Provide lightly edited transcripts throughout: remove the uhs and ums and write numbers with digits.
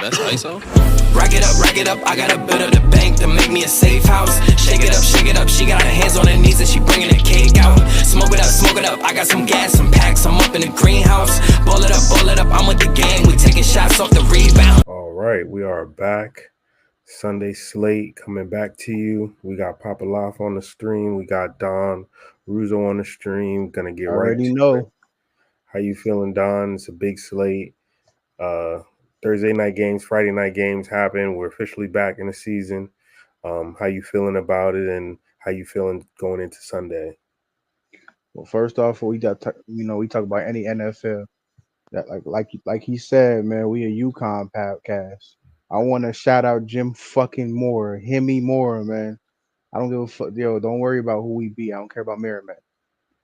That's ISO? Rack it up, I gotta build up the bank to make me a safe house. Shake it up, she got her hands on her knees and she bringing the cake out. Smoke it up, I got some gas, some packs, I'm up in the greenhouse. Ball it up, I'm with the gang, we taking shots off the rebound. All right, we are back. Sunday slate coming back to you. We got Papa Loff on the stream. We got Don Russo on the stream. Gonna get right to it. How you feeling, Don? It's a big slate. Thursday night games, Friday night games happen. We're officially back in the season. How you feeling about it, and how you feeling going into Sunday? Well, first off, we talk about any NFL. That like he said, man, we a UConn podcast. I want to shout out Jim fucking Moore, Hemi Moore, man. I don't give a fuck, yo. Don't worry about who we beat. I don't care about Merrimack,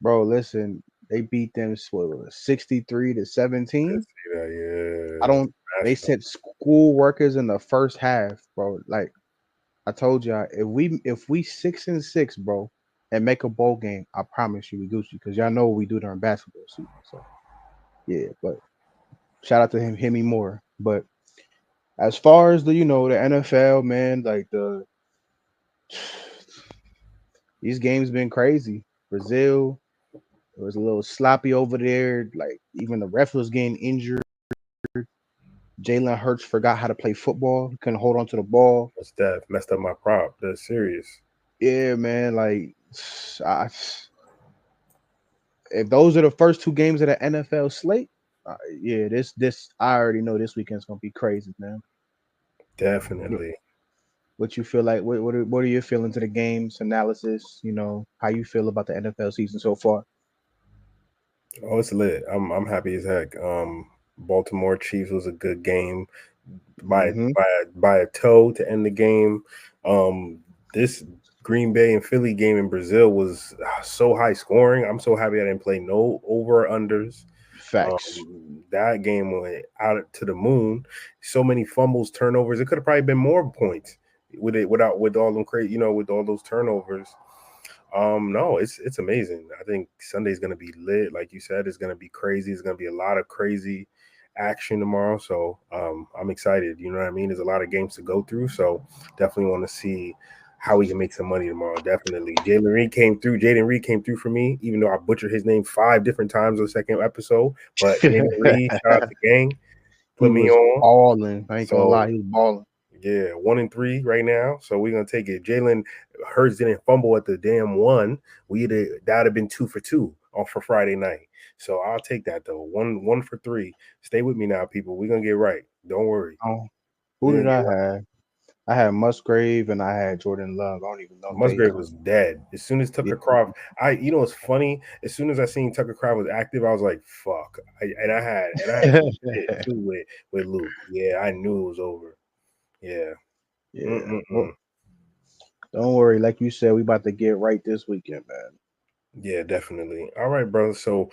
bro. Listen, they beat them 63-17. Yeah. They sent school workers in the first half, bro. Like I told y'all, if we 6-6, bro, and make a bowl game, I promise you we Gucci, because y'all know what we do during basketball season. So yeah, but shout out to him, Hemi Moore. But as far as the NFL, man, like these games been crazy. Brazil, it was a little sloppy over there. Like even the ref was getting injured. Jalen Hurts forgot how to play football. He couldn't hold on to the ball. That messed up my prop. That's serious. Yeah, man. Like, if those are the first two games of the NFL slate, this I already know this weekend's gonna be crazy, man. Definitely. What you feel like? What are your feelings of the games analysis? How you feel about the NFL season so far? Oh, it's lit. I'm happy as heck. Baltimore Chiefs was a good game by a toe to end the game. This Green Bay and Philly game in Brazil was so high scoring. I'm so happy I didn't play no over unders. Facts. That game went out to the moon. So many fumbles, turnovers. It could have probably been more points with all them crazy, with all those turnovers. No, it's amazing. I think Sunday's gonna be lit. Like you said, it's gonna be crazy. It's gonna be a lot of crazy action tomorrow. So I'm excited. You know what I mean? There's a lot of games to go through. So definitely want to see how we can make some money tomorrow. Definitely. Jaden Reed came through for me, even though I butchered his name 5 different times on the second episode. But Jaden Reed, shout out to gang, put me on. Balling. I ain't gonna lie, he was balling. Yeah, 1-3 right now. So we're gonna take it. Jalen Hurts didn't fumble at the damn one. That'd have been 2 for 2 for Friday night. So I'll take that though. 1 for 3. Stay with me now, people. We're gonna get right. Don't worry. Oh, who did I have? I had Musgrave and I had Jordan Love. I don't even know. Musgrave was dead. As soon as Tucker Craft, it's funny. As soon as I seen Tucker Craft was active, I was like, "Fuck!" I had shit too with Luke. Yeah, I knew it was over. Yeah. Well, don't worry. Like you said, we about to get right this weekend, man. Yeah, definitely. All right, brother. So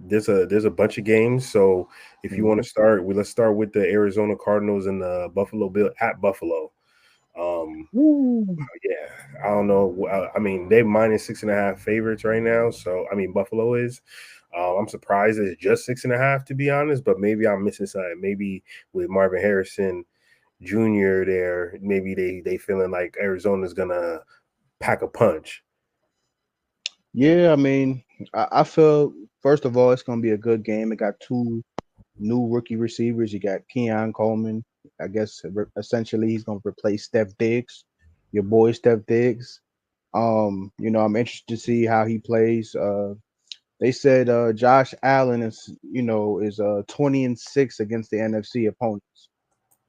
there's a bunch of games. So if you want to start, let's start with the Arizona Cardinals and the Buffalo Bills at Buffalo. Yeah, I don't know. I mean, they're -6.5 favorites right now. So I mean, Buffalo is. I'm surprised it's just 6.5, to be honest, but maybe I'm missing something. Maybe with Marvin Harrison Jr. there, maybe they feeling like Arizona's gonna pack a punch. Yeah, I mean, I feel, first of all, it's going to be a good game. It got 2 new rookie receivers. You got Keon Coleman. I guess essentially he's going to replace Steph Diggs, your boy Steph Diggs. I'm interested to see how he plays. They said Josh Allen is 20-6 against the NFC opponents.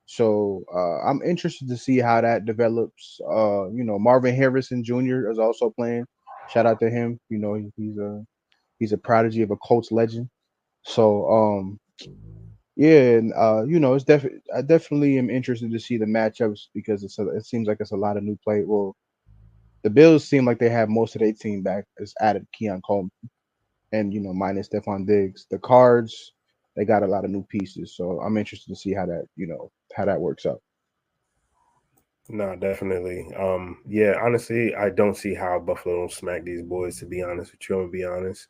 So I'm interested to see how that develops. Marvin Harrison Jr. is also playing. Shout out to him. He's a prodigy of a Colts legend. So it's definitely, I definitely am interested to see the matchups, because it seems like it's a lot of new play. Well, the Bills seem like they have most of their team back. It's added Keon Coleman and minus Stephon Diggs. The Cards, they got a lot of new pieces. So I'm interested to see how that works out. No, definitely. Yeah, honestly, I don't see how Buffalo don't smack these boys, to be honest with you. I'm gonna be honest.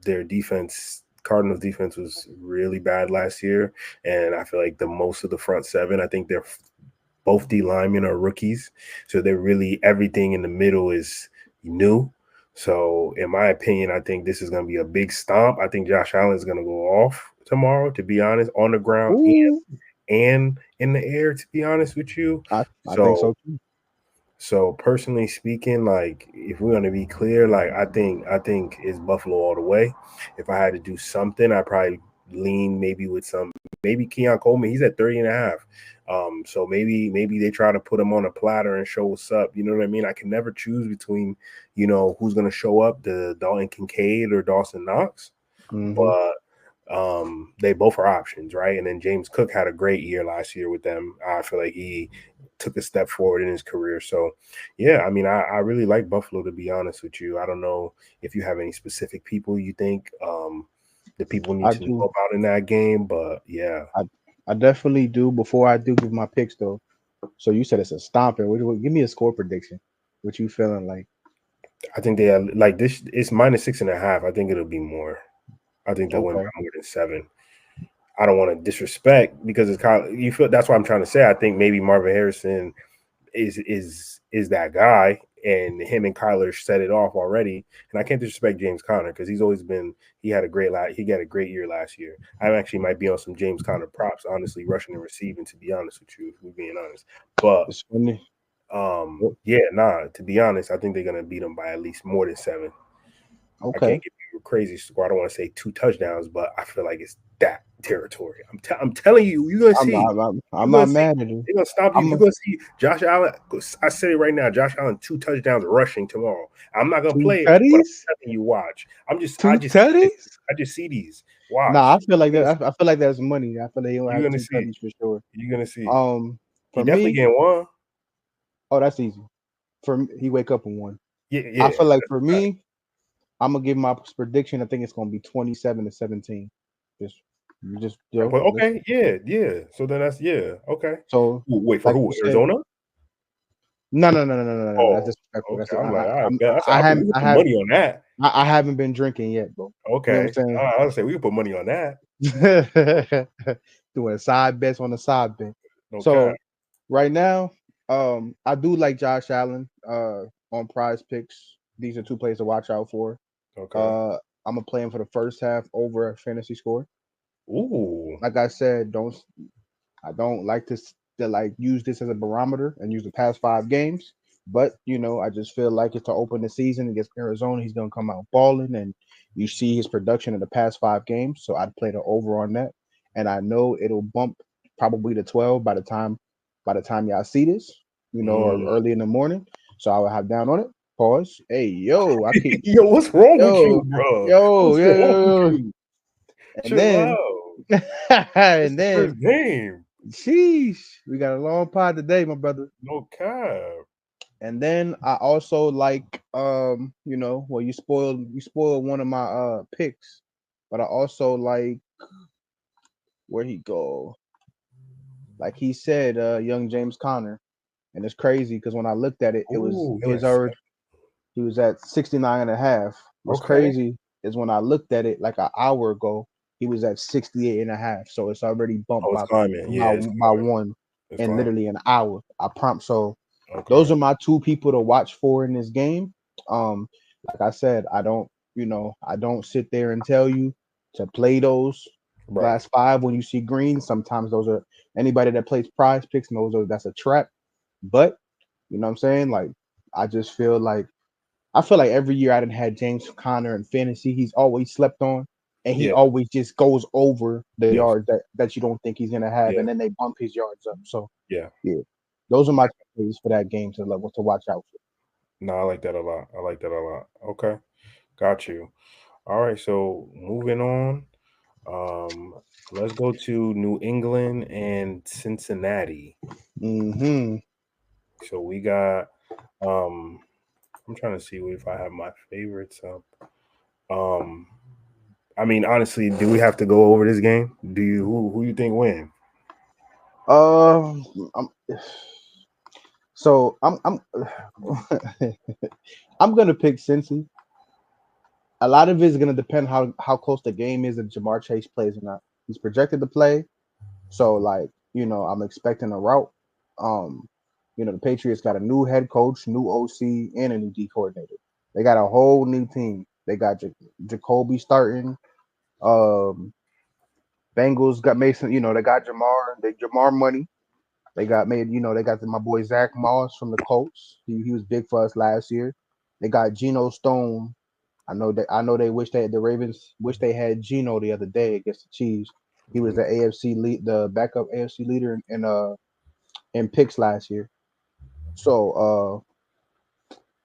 Their defense Cardinals defense was really bad last year, and I feel like the most of the front seven, I think they're both D linemen are rookies, so they're really everything in the middle is new. So, in my opinion, I think this is going to be a big stomp. I think Josh Allen is going to go off tomorrow, to be honest, on the ground and in the air, to be honest with you. I think so too. So personally speaking, like if we're gonna be clear, like I think it's Buffalo all the way. If I had to do something, I'd probably lean maybe Keon Coleman. He's at 30.5. So maybe they try to put him on a platter and show what's up. You know what I mean? I can never choose between, who's gonna show up, the Dalton Kincaid or Dawson Knox. But they both are options, right? And then James Cook had a great year last year with them. I feel like he took a step forward in his career. So, yeah, I mean, I really like Buffalo, to be honest with you. I don't know if you have any specific people you think the people need to know about in that game, but yeah. I definitely do. Before I do give my picks, though, so you said it's a stomper. Give me a score prediction. What you feeling like? I think they like this. It's -6.5. I think it'll be more. I think they'll win by more than 7. I don't want to disrespect because it's kind of, you feel that's what I'm trying to say. I think maybe Marvin Harrison is that guy, and him and Kyler set it off already. And I can't disrespect James Conner because he's always been he had a great year last year. I actually might be on some James Conner props, honestly, rushing and receiving, to be honest with you, if we're being honest. But to be honest, I think they're gonna beat them by at least more than 7. I can't give you a crazy score. I don't want to say 2 touchdowns, but I feel like it's that territory. I'm telling you, you're gonna see. I'm not mad at you. They're gonna stop you. You're gonna see Josh Allen. I say it right now, Josh Allen 2 touchdowns rushing tomorrow. I'm not gonna play it, but I'm telling you, watch. I just see these. Watch. Nah, I feel like that. I feel like that's money. I feel like he'll have 2 tutties for sure. You're gonna see. For definitely getting 1. Oh, that's easy. For me, he wake up and 1. Yeah. I feel like for me, I'm gonna give my prediction. I think it's gonna be 27-17. Okay. Yeah. So then that's okay. So wait for who? Arizona? No. Oh, that's disrespectful. Okay. I have money on that. I haven't been drinking yet, bro. Okay. You know what I'm saying? I'll say we can put money on that. Doing side bets on the side bet. Okay. So right now, I do like Josh Allen on Prizepicks. These are 2 plays to watch out for. Okay. I'm gonna play him for the first half over a fantasy score. Ooh. Like I said, I don't like to use this as a barometer and use the past 5 games. But I just feel like it's to open the season against Arizona. He's gonna come out balling, and you see his production in the past 5 games. So I'd play the over on that, and I know it'll bump probably to 12 by the time y'all see this, or early in the morning. So I will have down on it. Pause. Hey, yo, I keep yo, what's wrong with you, bro? Yo. And then first game. Sheesh, we got a long pod today, my brother. No cap. And then I also like you spoiled one of my picks, but I also like where he go. Like he said, young James Conner, and it's crazy because when I looked at it, it was already he was at 69.5. What's crazy is when I looked at it like an hour ago, he was at 68.5. So it's already bumped by 1 in literally an hour. I prompt. So those are my 2 people to watch for in this game. Like I said, I don't sit there and tell you to play those last 5 when you see green. Sometimes those are anybody that plays Prizepicks knows that's a trap. But you know what I'm saying? Like I feel like every year I done had James Conner in fantasy. He's always slept on, and he always just goes over the yards that you don't think he's gonna have, and then they bump his yards up. So yeah, those are my plays for that game to watch out for. No, I like that a lot. Okay, got you. All right, so moving on. Let's go to New England and Cincinnati. So we got I'm trying to see if I have my favorites up. I mean, honestly, do we have to go over this game? Do you who you think win? So I'm I'm gonna pick Cincy. a lot of it is going to depend how close the game is if Jamar Chase plays or not. He's projected to play, so like I'm expecting a route. The Patriots got a new head coach, new OC, and a new D coordinator. They got a whole new team. They got Jacoby starting. Um, Bengals got Mason. They got Jamar. They Jamar money. They got my boy Zach Moss from the Colts. He was big for us last year. They got Geno Stone. The Ravens wish they had Geno the other day against the Chiefs. He was the the backup AFC leader in picks last year. So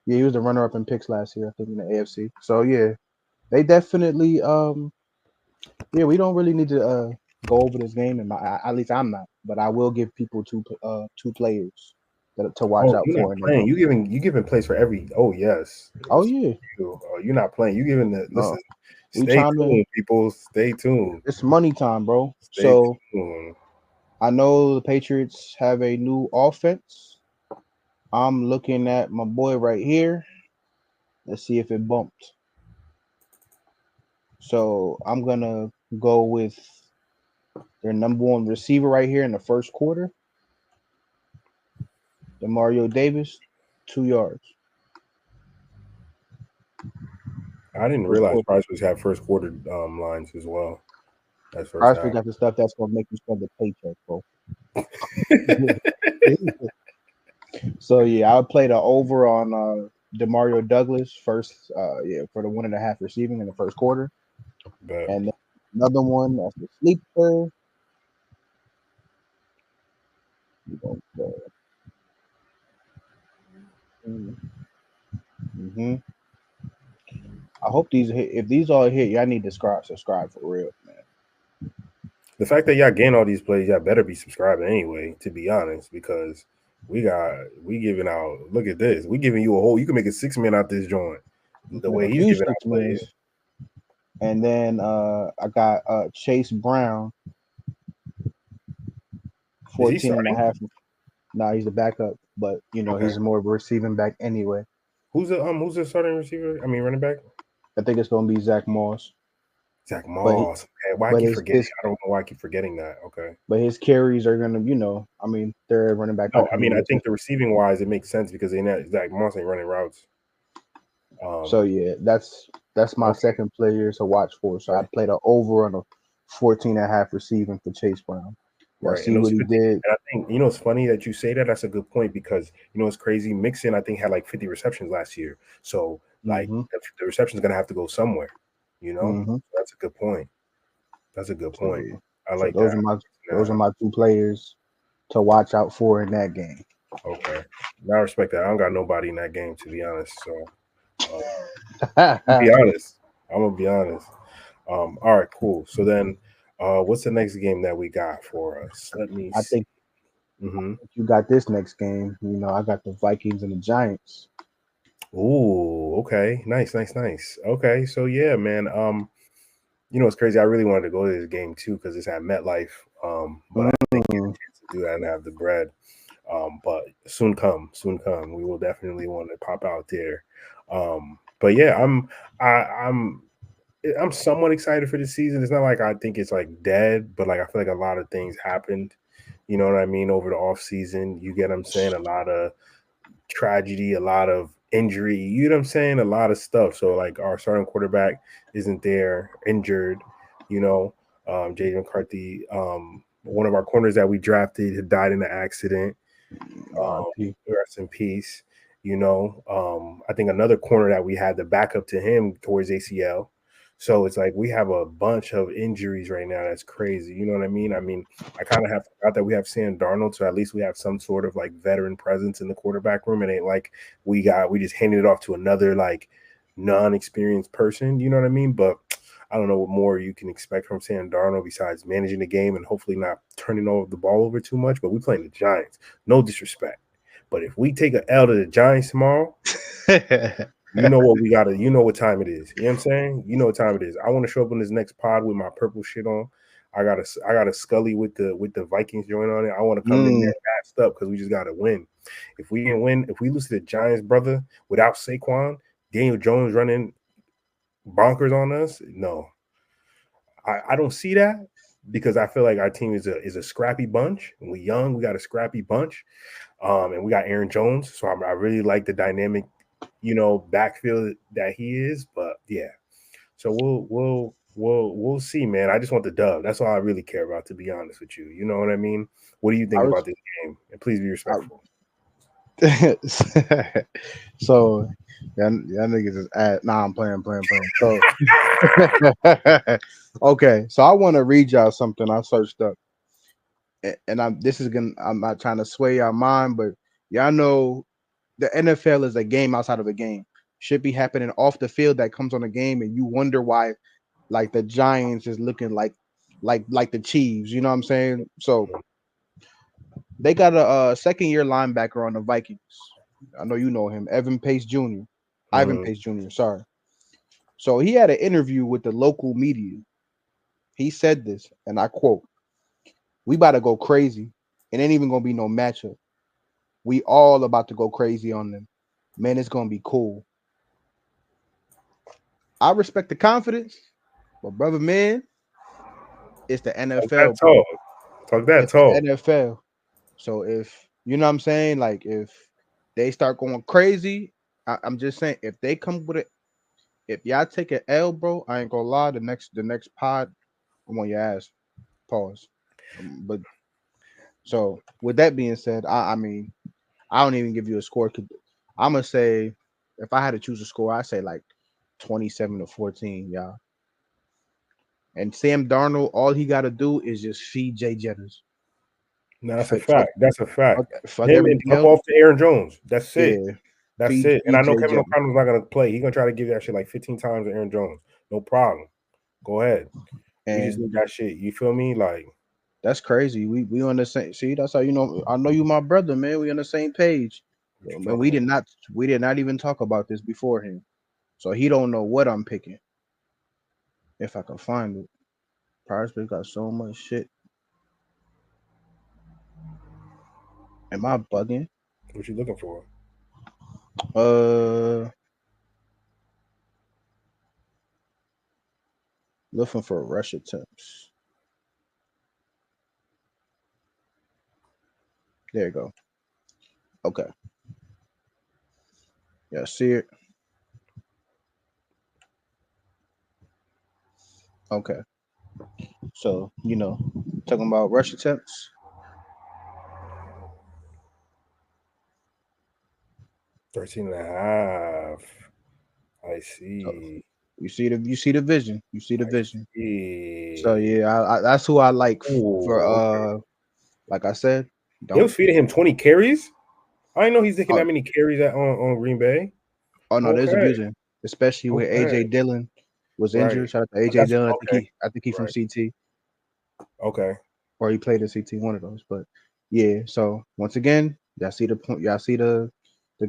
yeah, he was the runner up in picks last year, I think, in the AFC. So yeah, they definitely we don't really need to go over this game, and at least I'm not, but I will give people two players to watch Oh, out you're not for in the playing. game. You giving plays for every. Oh yes. Oh yeah. Oh, you're not playing. You giving the listen. We Stay trying tuned, people. Stay tuned. It's money time, bro. Stay So tuned. I know the Patriots have a new offense. I'm looking at my boy right here. Let's see if it bumped. So I'm gonna go with their number one receiver right here in the first quarter. Demario Davis, 2 yards. I didn't realize Prizepicks have first quarter lines as well. That's first half. Prizepicks got the stuff that's gonna make you spend the paycheck, bro. So yeah, I would play the over on Demario Douglas first. For the 1.5 receiving in the first quarter, But and then another one that's the sleeper. Mm-hmm. I hope these hit. If these all hit, y'all need to subscribe for real, man. the fact that y'all gain all these plays, y'all better be subscribing anyway, to be honest, because we giving out. Look at this. We giving you a whole. You can make a 6-man out this joint. The way he's giving out plays. And then I got Chase Brown, 14.5. Nah, he's the backup, but he's more of a receiving back anyway. Who's the starting receiver? I mean, running back. I think it's gonna be Zach Moss. Zach Moss. Why I keep forgetting? I don't know why I keep forgetting that. Okay. But his carries are gonna, they're running back. No, I mean, I think the receiving wise, it makes sense because Zach Moss ain't running routes. So yeah, that's my second player to watch for. So I played an over on a 14.5 receiving for Chase Brown. Right. See what he did. And I think it's funny that you say that. That's a good point because it's crazy. Mixon, I think, had like 50 receptions last year. So like the reception is gonna have to go somewhere. So that's a good point. That's a good point. I like that. Those are my two players to watch out for in that game. Okay, I respect that. I don't got nobody in that game, to be honest. So, be honest. I'm gonna be honest. All right, cool. So then, what's the next game that we got for us? Let me see. I think you got this next game. I got the Vikings and the Giants. Ooh, okay, nice. Okay, so yeah, man. It's crazy. I really wanted to go to this game too because it's at MetLife. But I didn't get a chance to do that and have the bread. But soon come. We will definitely want to pop out there. But yeah, I'm somewhat excited for the season. It's not like I think it's like dead, but like I feel like a lot of things happened. You know what I mean? Over the off season, you get what I'm saying? A lot of tragedy, a lot of injury, you know what I'm saying? A lot of stuff. So like our starting quarterback isn't there, injured, J.J. McCarthy, one of our corners that we drafted had died in an accident. Rest in peace. I think another corner that we had the backup to him towards ACL. So it's like we have a bunch of injuries right now. That's crazy. You know what I mean? I kind of have forgot that we have Sam Darnold, so at least we have some sort of like veteran presence in the quarterback room. It ain't like we just handed it off to another like non-experienced person. You know what I mean? But I don't know what more you can expect from Sam Darnold besides managing the game and hopefully not turning the ball over too much. But we playing the Giants. No disrespect. But if we take an L to the Giants tomorrow, you know what we got to, what time it is. You know what I'm saying? You know what time it is. I want to show up on this next pod with my purple shit on. I got a Scully with the Vikings joint on it. I want to come in there fast up because we just got to win. If we didn't win, if we lose to the Giants, brother, without Saquon, Daniel Jones running bonkers on us. No, I don't see that because I feel like our team is a scrappy bunch. And we young, we got a scrappy bunch, and we got Aaron Jones. So I really like the dynamic, backfield that he is. But yeah, so we'll see, man. I just want the dub. That's all I really care about, to be honest with you. You know what I mean? What do you think about this game? And please be respectful. So y'all niggas is at I'm playing. So okay, so I want to read y'all something I searched up. And I'm not trying to sway your mind, but y'all know the NFL is a game outside of a game. Should be happening off the field that comes on a game, and you wonder why, like the Giants is looking like the Chiefs. You know what I'm saying? So they got a second-year linebacker on the Vikings. I know you know him, Ivan Pace Jr. Sorry. So he had an interview with the local media. He said this, and I quote, "We about to go crazy. It ain't even gonna be no matchup. We all about to go crazy on them. Man, it's gonna be cool." I respect the confidence, but brother, man, it's the NFL, bro. Talk that It's the talk. NFL. So if you know what I'm saying, like if they start going crazy, I'm just saying if they come with it, if y'all take an L, bro, I ain't gonna lie. The next pod, I'm on your ass. Pause. But so with that being said, I mean, I don't even give you a score. I'm gonna say if I had to choose a score, I say like 27-14, y'all. And Sam Darnold, all he got to do is just feed Jay Jetters. No, that's a Fuck, fact. That's a fact. fuck Him and everything dump else. off to Aaron Jones. That's it. Yeah, That's feed it. And I know Jay Kevin Jetters. O'Connell's not gonna play. He's gonna try to give that shit like 15 times to Aaron Jones. No problem. Go ahead. We just And need that shit. You feel me? Like that's crazy. We on the same. See, that's how you know. I know you, my brother, man. We on the same page. what you And we talking did not even talk about this beforehand. So he don't know what I'm picking. If I can find it. Prizepicks got so much shit. Am I bugging? What you looking for? Looking for rush attempts. There you go. Okay. Yeah, see it. Okay. So, talking about rush attempts. 13.5. I So see. you see the vision. You see the I vision. So see. yeah, that's who I like for Ooh, okay. like I said, They don't was feeding him 20 carries. I didn't know he's taking oh, that many carries on Green Bay. oh no, there's Okay. abusing, especially when Okay. AJ Dillon was Right. injured. Shout out to AJ That's Dillon. okay. I think he from Right. CT Okay. or he played in CT, one of those. But yeah, so once again, y'all see the point. Y'all see the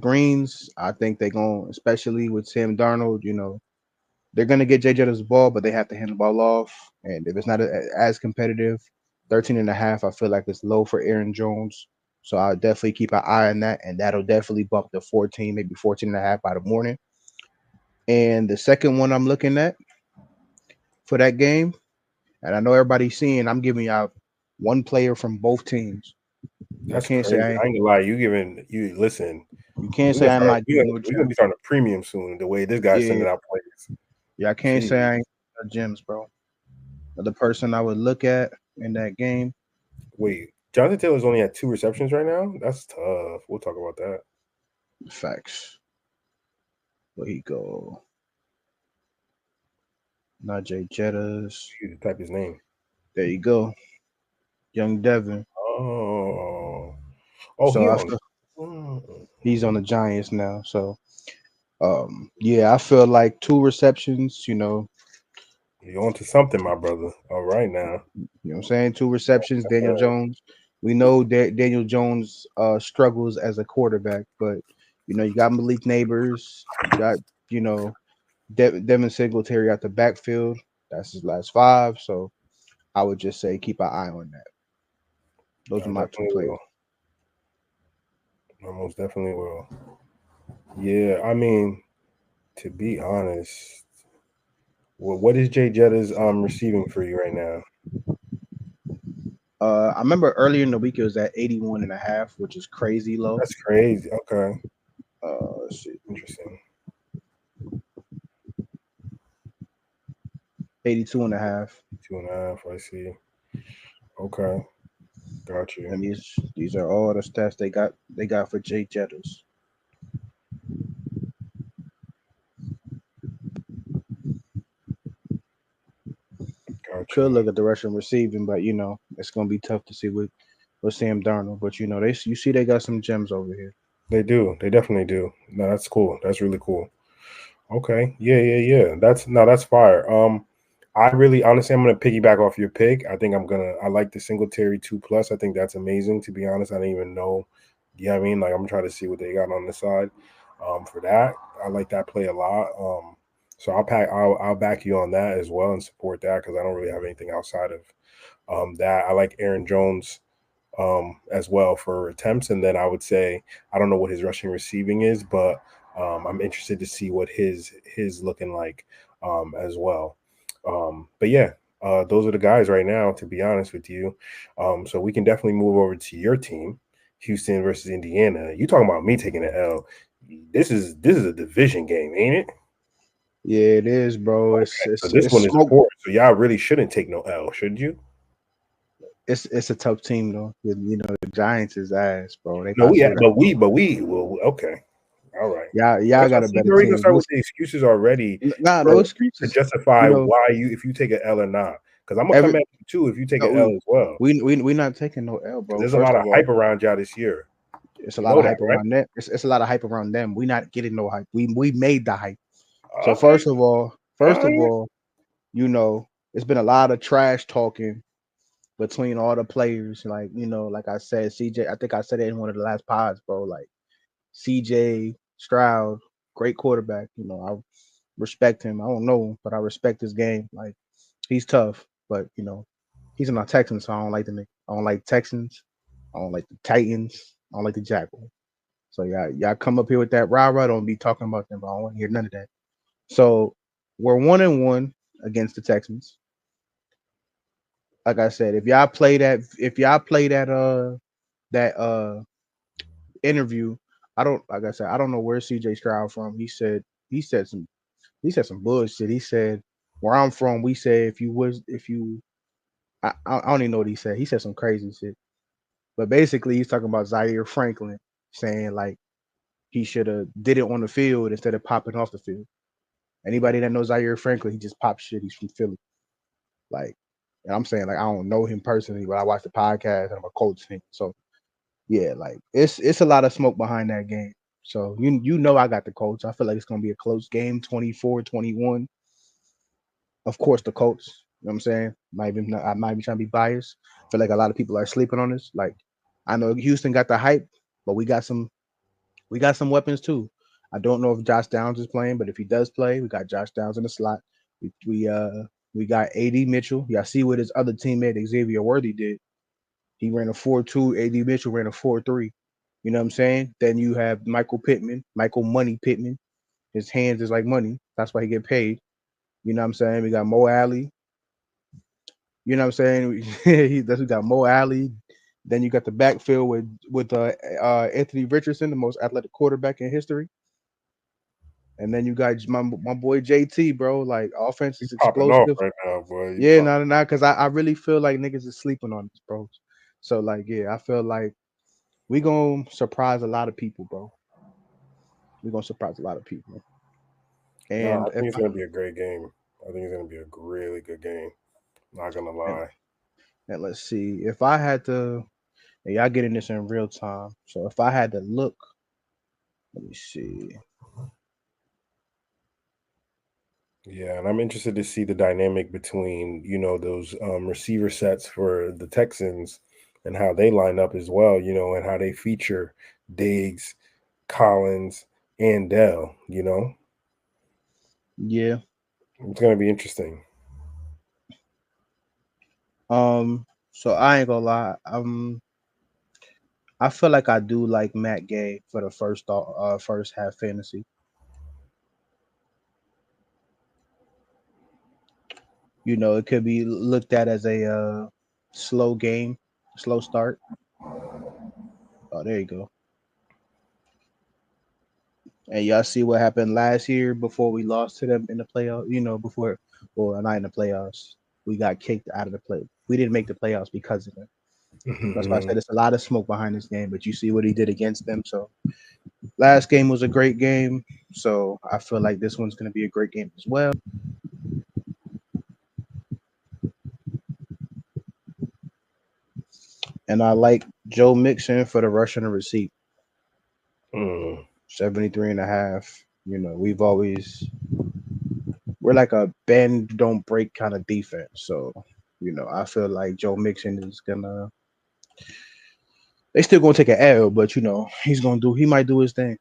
greens. I think they're going, especially with Sam Darnold. They're gonna get Jay Jetter's ball, but they have to hand the ball off. And if it's not as competitive, 13.5, I feel like it's low for Aaron Jones. So I'll definitely keep an eye on that, and that'll definitely bump to 14, maybe 14.5 by the morning. And the second one I'm looking at for that game, and I know everybody's seeing, I'm giving y'all one player from both teams. Y'all That's can't say crazy. I ain't gonna lie. You listen. you can't say I'm not giving no We gonna be gems. starting a premium soon. The way this guy's Yeah, sending out plays. y'all can't say Jeez. I ain't no gems, bro. The person I would look at in that game, Wait, Jonathan Taylor's only at 2 receptions right now. That's tough. We'll talk about that. facts. Where he go? Najee Jettas. You type his name. There you go. Young Devin. Oh, So he I on. feel he's on the Giants now. So yeah, I feel like 2 receptions, You on to something, my brother. All right now. what I'm saying? 2 receptions, Daniel Jones. We know that Daniel Jones struggles as a quarterback, but you got Malik Neighbors, you got, Devin Singletary at the backfield. That's his last 5. So I would just say keep an eye on that. Those I are my 2 definitely players. will. I most definitely will. Yeah, I mean, to be honest, Well, what is Jay Jetta's receiving for you right now? I remember earlier in the week it was at 81.5, which is crazy low. That's crazy. Okay, Let's see, interesting. 82.5. 2.5. I see. Okay, got you. And these are all the stats they got for Jay Jettas. Got Could you. look at the Russian receiving, but it's gonna be tough to see with Sam Darnold. But you see they got some gems over here. They do. They definitely do. No, that's cool. That's really cool. Okay. Yeah. That's fire. I really honestly I'm gonna piggyback off your pick. I like the Singletary 2+. I think that's amazing. To be honest, I didn't even know. You know what I mean? Like I'm trying to see what they got on the side. For that. I like that play a lot. So I'll back you on that as well and support that because I don't really have anything outside of that. I like Aaron Jones as well for attempts. And then I would say I don't know what his rushing receiving is, but I'm interested to see what his looking like as well. But yeah, those are the guys right now. To be honest with you, so we can definitely move over to your team, Houston versus Indiana. You talking about me taking an L? This is a division game, ain't it? Yeah, it is, bro. Okay, so this It's one is smoke. important. So y'all really shouldn't take no L, should you? It's a tough team though. The Giants is ass, bro. They No, possibly well, okay. All right. y'all That's got what a see, better you're already gonna team. start with the excuses already Nah, no for to excuses. justify why if you take an L or not. Because I'm gonna come Every at you too if you take no, an L as well. we not taking no L, 'Cause bro. there's a First lot of of all, hype around y'all this year. it's a You lot know of that, hype right? around them. It's a lot of hype around them. We not getting no hype. We made the hype. So Okay. first All of right. all, it's been a lot of trash talking between all the players. Like I said, CJ. I think I said it in one of the last pods, bro. Like CJ Stroud, great quarterback. I respect him. I don't know him, but I respect his game. Like he's tough, but he's in our Texans, so I don't like the nigga. I don't like Texans. I don't like the Titans. I don't like the Jaguars. So y'all come up here with that rah-rah. Don't be talking about them. I don't want to hear none of that. So we're 1-1 against the Texans. Like I said, if y'all play that interview, I don't know where CJ Stroud from. He said some bullshit. He said where I'm from, we say I don't even know what he said. He said some crazy shit. But basically he's talking about Zaire Franklin saying like he should have did it on the field instead of popping off the field. Anybody that knows Zaire Franklin, he just pops shit. He's from Philly. Like, and I'm saying like I don't know him personally, but I watch the podcast and I'm a Colts fan. So yeah, like it's a lot of smoke behind that game. So I got the Colts. I feel like it's gonna be a close game, 24-21. Of course, the Colts. You know what I'm saying? I might be trying to be biased. I feel like a lot of people are sleeping on this. Like, I know Houston got the hype, but we got some weapons too. I don't know if Josh Downs is playing, but if he does play, we got Josh Downs in the slot. We got AD Mitchell. Y'all see what his other teammate Xavier Worthy did. He ran a 4.2. AD Mitchell ran a 4.3. You know what I'm saying? Then you have Michael Money Pittman. His hands is like money. That's why he get paid. You know what I'm saying? We got Mo Alley. You know what I'm saying? We got Mo Alley. Then you got the backfield with Anthony Richardson, the most athletic quarterback in history. And then you got my boy JT, bro. Like offense You is popping off explosive. right now, boy. You Yeah, popping. no, because I really feel like niggas is sleeping on this, bro. So like, yeah, I feel like we gonna surprise a lot of people, bro. We gonna surprise a lot of people. No, I And think it's gonna be a great game. I think it's gonna be a really good game. Not gonna and, lie. and let's see if I had to. And y'all getting this in real time. So if I had to look, let me see. Yeah, and I'm interested to see the dynamic between, those receiver sets for the Texans and how they line up as well, and how they feature Diggs, Collins, and Dell. Yeah. It's gonna be interesting. So I ain't gonna lie. I feel like I do like Matt Gay for the first half fantasy. It could be looked at as a slow game, slow start. Oh, there you go. And y'all see what happened last year before we lost to them in the playoff. Before, well, not in the playoffs. We got kicked out of the play. We didn't make the playoffs because of them. That's why I said it's a lot of smoke behind this game. But you see what he did against them. So last game was a great game. So I feel like this one's going to be a great game as well. And I like Joe Mixon for the rushing receipt. 73.5. We're like a bend don't break kind of defense. So, I feel like Joe Mixon is gonna they still gonna take an L, but he might do his thing.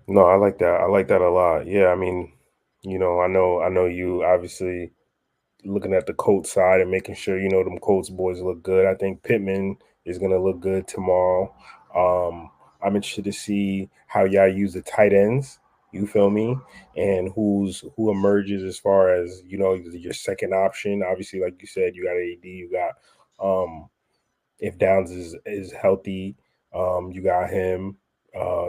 No, I like that. I like that a lot. Yeah, I mean, I know you obviously looking at the Colts side and making sure them Colts boys look good. I think Pittman is going to look good tomorrow. I'm interested to see how y'all use the tight ends. You feel me? And who emerges as far as your second option. Obviously, like you said, you got AD, you got if Downs is healthy, you got him.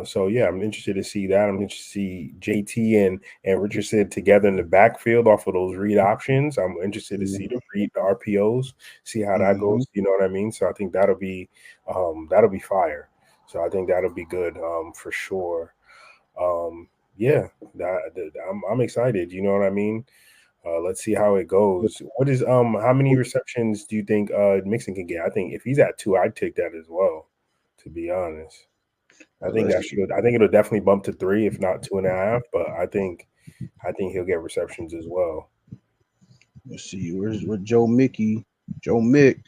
So yeah, I'm interested to see that. I'm interested to see JT and Richardson together in the backfield off of those read options. I'm interested to see the RPOs, see how that goes. You know what I mean? So I think that'll be fire. So I think that'll be good for sure. Yeah, I'm excited. You know what I mean? Let's see how it goes. What is how many receptions do you think Mixon can get? I think if he's at 2, I'd take that as well, to be honest. I think it'll definitely bump to 3, if not 2.5. But I think he'll get receptions as well. Let's see, where's Joe Mickey? Joe Mick.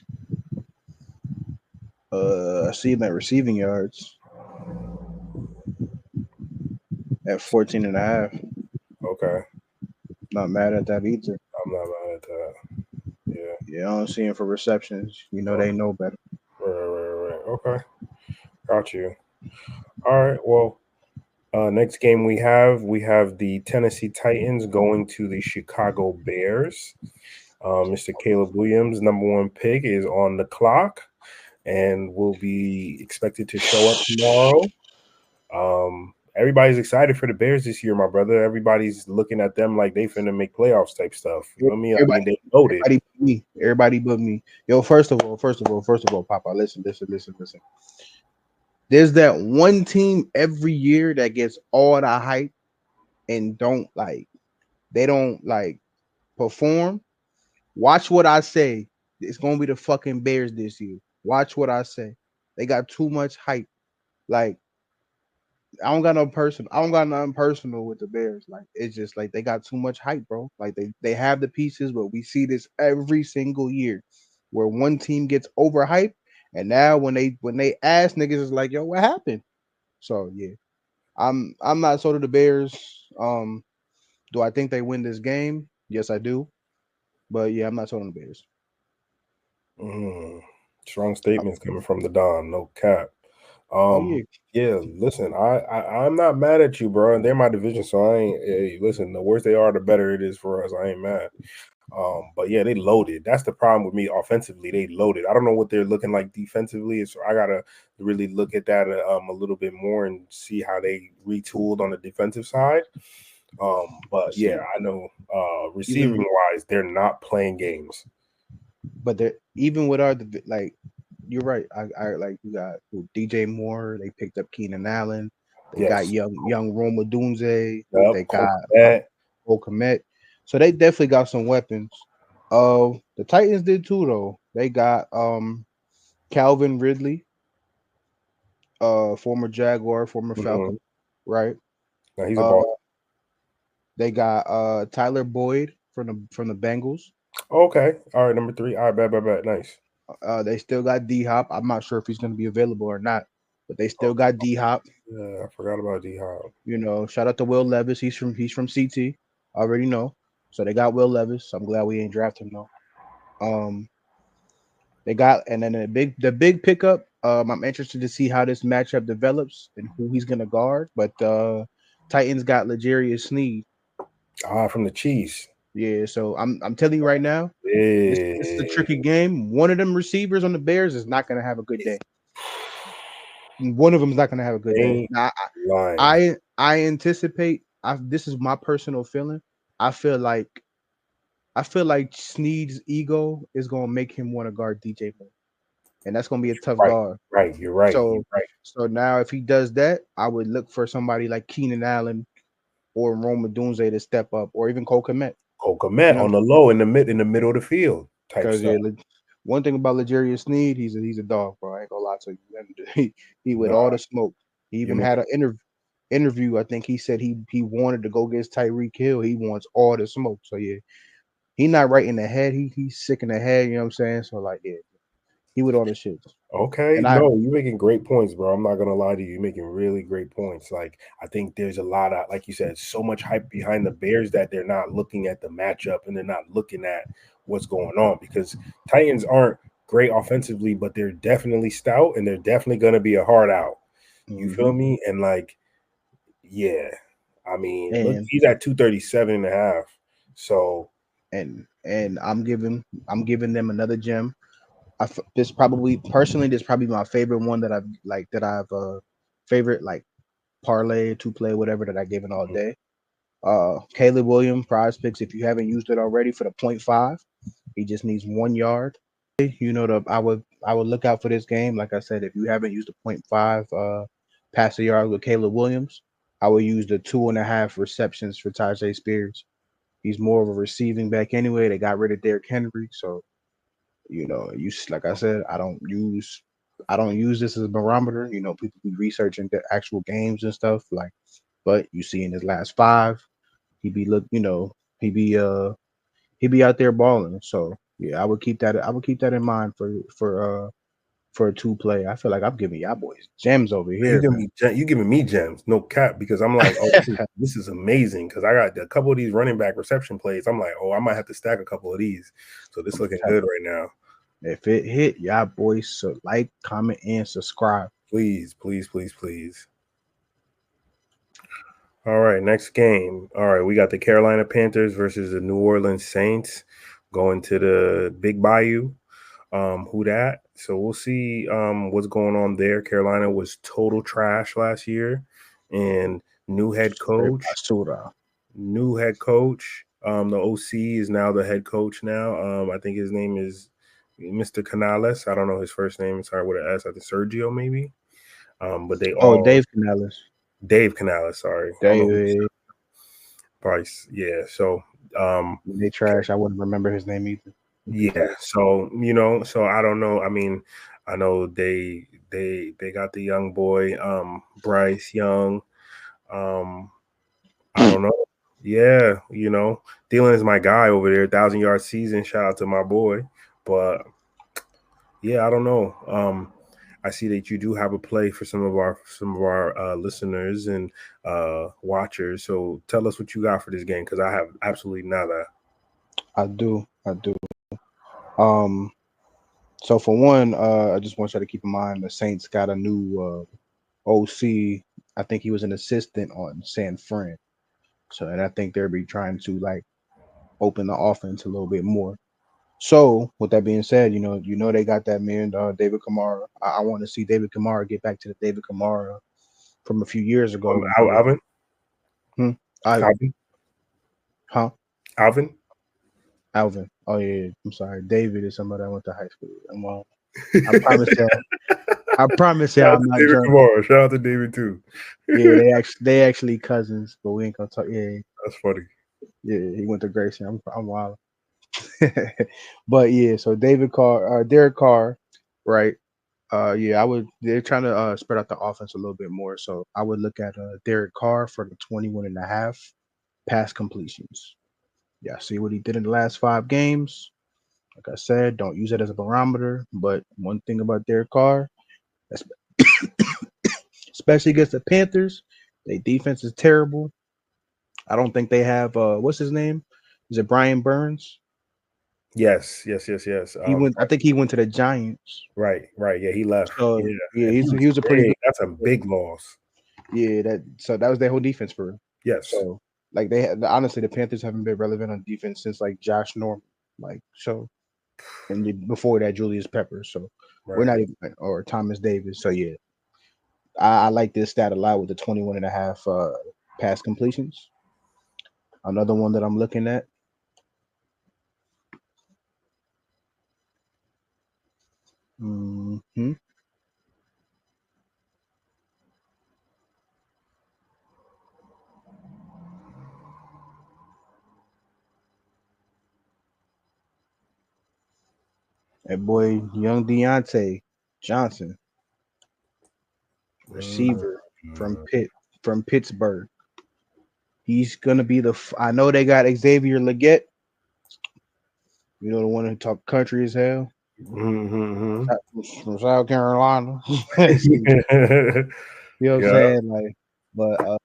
I see him at receiving yards at 14.5. Okay. Not mad at that either. I'm not mad at that. Yeah. Yeah, I don't see him for receptions. They know better. Right. Okay. Got you. All right. Well, next game we have the Tennessee Titans going to the Chicago Bears. Mr. Caleb Williams, number 1 pick, is on the clock and will be expected to show up tomorrow. Everybody's excited for the Bears this year, my brother. Everybody's looking at them like they finna make playoffs type stuff. You know what I mean? They loaded. Everybody but me. Yo, first of all, Papa, listen. There's that one team every year that gets all the hype and don't perform. Watch what I say. It's gonna be the fucking Bears this year. Watch what I say. They got too much hype. Like, I don't got nothing personal with the Bears. Like, it's just like they got too much hype, bro. Like they have the pieces, but we see this every single year where one team gets overhyped, and now when they ask niggas, it's like, yo, what happened? So yeah. I'm not sold to the Bears. Do I think they win this game? Yes, I do. But yeah, I'm not sold on the Bears. Strong statements coming from the Don, no cap. Yeah, listen, I'm not mad at you, bro. And they're my division, so I ain't. Hey, listen, the worse they are, the better it is for us. I ain't mad. But yeah, they loaded. That's the problem with me offensively. They loaded. I don't know what they're looking like defensively. So I gotta really look at that a little bit more and see how they retooled on the defensive side. But yeah, I know receiving wise, they're not playing games. But they're even with our you're right. I like you got DJ Moore. They picked up Keenan Allen. They got young Roma Dunze. They got Cole Kmet. So they definitely got some weapons. The Titans did too, though. They got Calvin Ridley, former Jaguar, former Falcon, right? Now he's a ball. They got Tyler Boyd from the Bengals. Okay. All right, number 3. All right, bad. Nice. They still got D Hop. I'm not sure if he's going to be available or not, but they still got D Hop. Yeah, I forgot about D Hop. Shout out to Will Levis. He's from CT. I already know. So they got Will Levis. I'm glad we ain't draft him though. They got, and then the big pickup. I'm interested to see how this matchup develops and who he's going to guard. But Titans got L'Jarius Sneed. From the Chiefs. Yeah, so I'm telling you right now, this is a tricky game. One of them receivers on the Bears is not going to have a good day. One of them is not going to have a good day. Now, I anticipate. This is my personal feeling. I feel like Snead's ego is going to make him want to guard DJ Moore, and that's going to be a tough guard. Right, you're right. So now if he does that, I would look for somebody like Keenan Allen or Rome Odunze to step up, or even Cole Kmet. Cole Kmet on the low in the middle of the field type stuff. Yeah, one thing about L'Jarius Sneed, he's a dog, bro. I ain't gonna lie to you. He with all the smoke. He even had an interview. I think he said he wanted to go against Tyreek Hill. He wants all the smoke. So yeah, he not right in the head. He's sick in the head. You know what I'm saying? So like, yeah, he with all the shit. Okay, you're making great points, bro. I'm not gonna lie to you. You're making really great points. Like, I think there's a lot of, like you said, so much hype behind the Bears that they're not looking at the matchup and they're not looking at what's going on, because Titans aren't great offensively, but they're definitely stout and they're definitely gonna be a hard out. You feel me? And like, yeah, I mean, look, he's at 237.5. So, and I'm giving them another gem. This probably my favorite one that I've favorite like parlay, 2-play, whatever that I given all day. Caleb Williams, Prizepicks. If you haven't used it already for the 0.5, he just needs 1 yard. You know, I would look out for this game. Like I said, if you haven't used the 0.5 pass a yard with Caleb Williams, I would use the 2.5 receptions for Tajay Spears. He's more of a receiving back anyway. They got rid of Derrick Henry, so you know, like I said, I don't use this as a barometer. You know, people be researching the actual games and stuff, like, but you see in his last 5, he be out there balling. So yeah, I would keep that in mind for a 2-play. I feel like I'm giving y'all boys gems over here. You giving me gems, no cap, because I'm like, oh, this is amazing, because I got a couple of these running back reception plays. I'm like, oh, I might have to stack a couple of these. So this looking good right now. If it hit, y'all boys, so like, comment, and subscribe. Please, please, please, please. All right, next game. All right, we got the Carolina Panthers versus the New Orleans Saints going to the Big Bayou. Who dat? So we'll see what's going on there. Carolina was total trash last year, and new head coach. The OC is now the head coach now. I think his name is Mr. Canales. I don't know his first name. It's hard with an S. I think Sergio maybe. But they Dave Canales. Dave Canales, sorry. Dave Price. Yeah. So they trash. I wouldn't remember his name either. Yeah, so so I don't know. I mean, I know they got the young boy, Bryce Young. I don't know. Yeah, Thielen is my guy over there. 1,000-yard season. Shout out to my boy. But yeah, I don't know. I see that you do have a play for some of our listeners and watchers. So tell us what you got for this game, because I have absolutely nada. I do. So for one, I just want you to keep in mind the Saints got a new OC. I think he was an assistant on San Fran. So, and I think they'll be trying to like open the offense a little bit more. So with that being said, they got that man, David Kamara. I want to see David Kamara get back to the David Kamara from a few years ago. Alvin? Alvin? Huh? Alvin? Oh yeah, I'm sorry. David is somebody I went to high school with. I promise y'all. I'm not David Kamara. Shout out to David too. Yeah, they actually cousins, but we ain't gonna talk. Yeah, that's funny. Yeah, he went to Grayson. I'm wild. But yeah, so Derek Carr, right? They're trying to spread out the offense a little bit more. So I would look at Derek Carr for the 21.5 pass completions. Yeah, see what he did in the last 5 games. Like I said, don't use it as a barometer. But one thing about Derek Carr, especially against the Panthers, their defense is terrible. I don't think they have what's his name? Is it Brian Burns? Yes. He went. I think he went to the Giants. Right. Yeah, he left. He was a pretty good. That's a big loss. Yeah, that was their whole defense for him. Yes. So Like they had, honestly, the Panthers haven't been relevant on defense since like Josh Norman, like so, and before that Julius Peppers. So we're Right. not even or Thomas Davis. So yeah, I like this stat a lot with the 21.5 pass completions. Another one that I'm looking at. Mm-hmm. That boy, young Deontay Johnson, receiver from Pittsburgh. He's gonna be I know they got Xavier Leggett. You know the one who talk country as hell Mm-hmm. from South Carolina. You know what I'm Yeah. saying? Like, but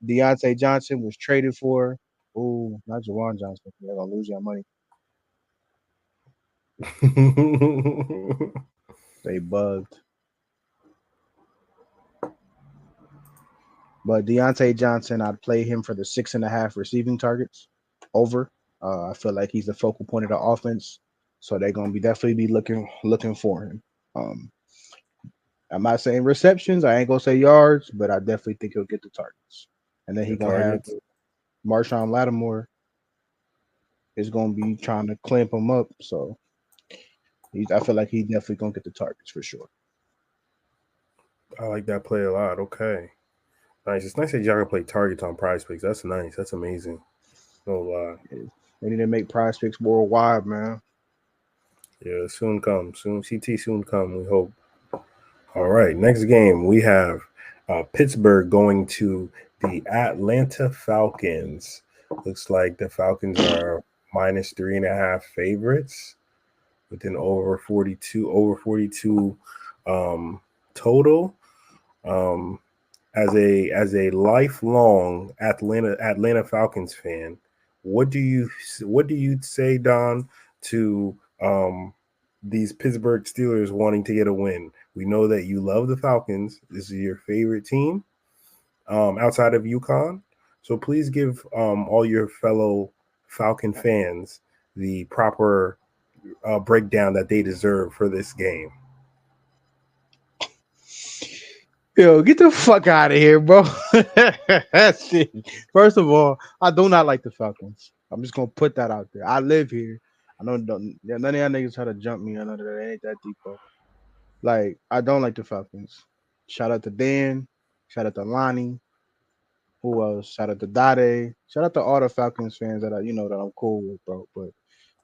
Deontay Johnson was traded for. Oh, not Jawan Johnson. They're gonna lose your money. They bugged. But Deontay Johnson, I'd play him for the 6.5 receiving targets over. I feel like he's the focal point of the offense, so they're gonna be definitely be looking for him. I'm not saying receptions. I ain't gonna say yards, but I definitely think he'll get the targets. And then The he gonna have targets. Marshawn Lattimore is gonna be trying to clamp him up. So I feel like he definitely gonna get the targets for sure. I like that play a lot. Okay. Nice. It's nice that y'all can play targets on Prizepicks. That's nice. That's amazing. No lie. They need to make Prizepicks worldwide, man. Yeah, soon come. Soon CT soon come, we hope. All right. Next game we have Pittsburgh going to the Atlanta Falcons. Looks like the Falcons are -3.5 favorites with an over 42 total. As a lifelong Atlanta Falcons fan, what do you say, Don, to these Pittsburgh Steelers wanting to get a win? We know that you love the Falcons. This is your favorite team outside of UConn. So please give all your fellow Falcon fans the proper breakdown that they deserve for this game. Yo, get the fuck out of here, bro. Shit. First of all, I do not like the Falcons. I'm just gonna put that out there. I live here. I know none of y'all niggas try to jump me. I know that it ain't that deep, bro. Like, I don't like the Falcons. Shout out to Dan. Shout out to Lonnie. Who else? Shout out to Dade. Shout out to all the Falcons fans that that I'm cool with, bro. But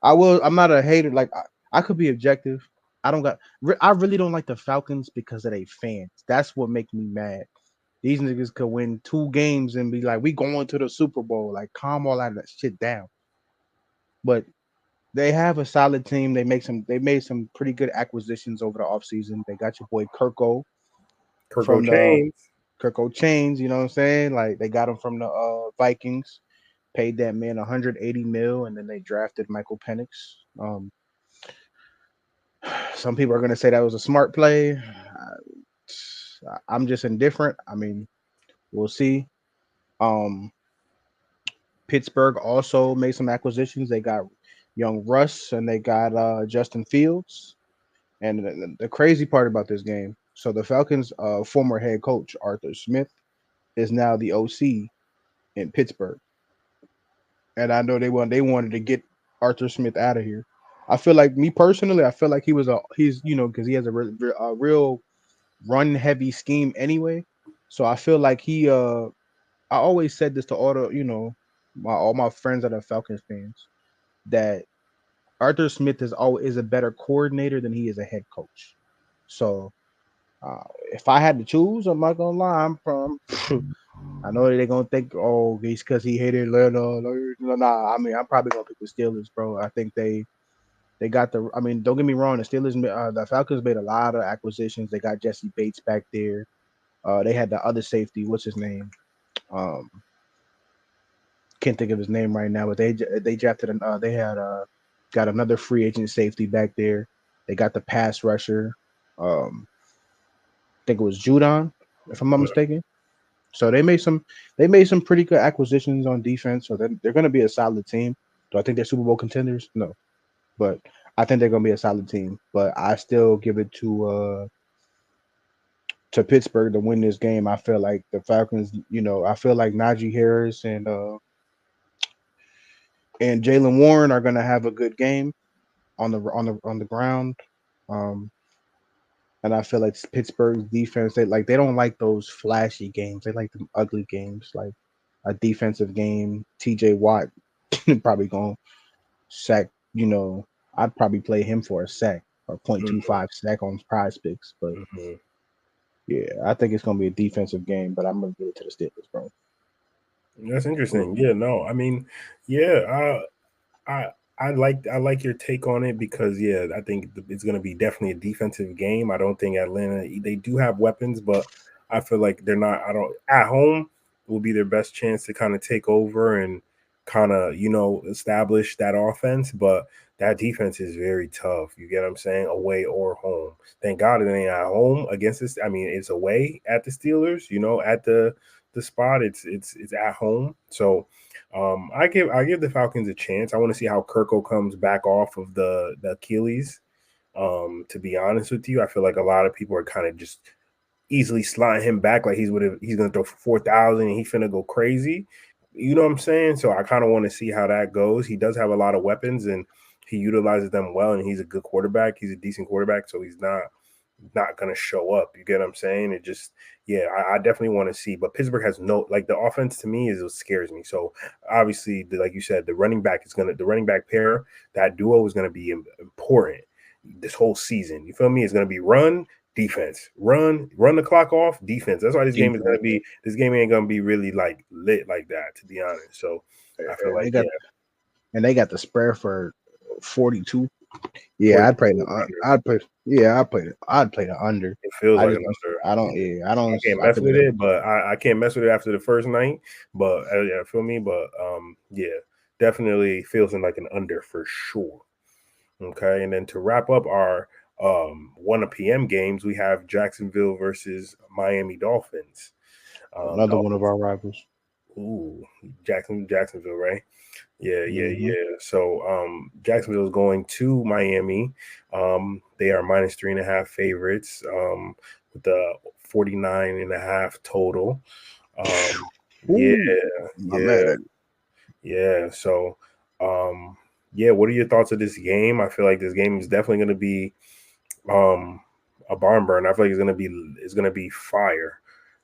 I'm not a hater. Like I could be objective. I really don't like the Falcons because of their fans. That's what make me mad. These niggas could win 2 games and be like, we going to the Super Bowl. Like, calm all that shit down. But they have a solid team. They made some pretty good acquisitions over the offseason. They got your boy Kirko Kirko from the Chains. Kirko Chains, you know what I'm saying? Like they got him from the Vikings, paid that man 180 mil, and then they drafted Michael Penix. Some people are gonna say that was a smart play. I'm just indifferent. I mean, we'll see. Pittsburgh also made some acquisitions. They got young Russ and they got Justin Fields. And the crazy part about this game, so the Falcons' former head coach Arthur Smith is now the OC in Pittsburgh, and I know they wanted to get Arthur Smith out of here. I feel like me personally, I feel like he's because he has a real run heavy scheme anyway. So I feel like I always said this to all the all my friends that are Falcons fans that Arthur Smith is a better coordinator than he is a head coach. So if I had to choose, I'm not gonna lie. I'm from. I know they're gonna think, oh, he's because he hated Leonard. Nah, I mean, I'm probably gonna pick the Steelers, bro. I think they got the. I mean, don't get me wrong. The Falcons made a lot of acquisitions. They got Jesse Bates back there. They had the other safety. What's his name? Can't think of his name right now, but they drafted they had got another free agent safety back there. They got the pass rusher. I think it was Judon, if I'm not mistaken. So they made some pretty good acquisitions on defense. So they're going to be a solid team. Do I think they're Super Bowl contenders? No, but I think they're going to be a solid team. But I still give it to Pittsburgh to win this game. I feel like the Falcons. I feel like Najee Harris and Jalen Warren are going to have a good game on the ground. Um, and I feel like Pittsburgh's defense, they don't like those flashy games. They like them ugly games, like a defensive game. TJ Watt probably gonna sack. I'd probably play him for a sack or Mhm, 0.25 sack on Prizepicks. But mhm. yeah, I think it's gonna be a defensive game. But I'm gonna give it to the Steelers, bro. That's interesting. Yeah, no, I mean, yeah, I I like your take on it because I think it's going to be definitely a defensive game. I don't think Atlanta they do have weapons, but I feel like they're not. I don't at home will be their best chance to kind of take over and kind of establish that offense. But that defense is very tough. You get what I'm saying? Away or home. Thank God it ain't at home against this. I mean, it's away at the Steelers. At the spot. It's at home. So I give the Falcons a chance. I want to see how Kirko comes back off of the Achilles. To be honest with you, I feel like a lot of people are kind of just easily sliding him back like he's gonna throw for 4,000 and he's finna go crazy. You know what I'm saying? So I kind of want to see how that goes. He does have a lot of weapons and he utilizes them well, and he's a good quarterback. He's a decent quarterback, so he's not going to show up. You get what I'm saying? It just, I definitely want to see. But Pittsburgh has the offense to me is what scares me. So obviously, like you said, the running back pair, that duo is going to be important this whole season. You feel me? It's going to be run, defense, run the clock off, defense. That's why this game is going to be. This game ain't going to be really like lit like that, to be honest. So I feel And like they got the spread for 42. Yeah, 42 I'd play the under. It feels I like just an under. I don't yeah, I I don't can't I mess think with it, but I can't mess with it after the first night. But yeah, feel me? But definitely feels like an under for sure. Okay, and then to wrap up our 1 p.m. games, we have Jacksonville versus Miami Dolphins. another one of our rivals. Ooh, Jacksonville, right? Yeah, yeah, Mm-hmm. yeah. So Jacksonville is going to Miami. They are -3.5 favorites with the 49.5 total. Yeah, Ooh, I'm mad yeah, at it. yeah. So what are your thoughts of this game? I feel like this game is definitely going to be um a barn burn. I feel like it's gonna be fire.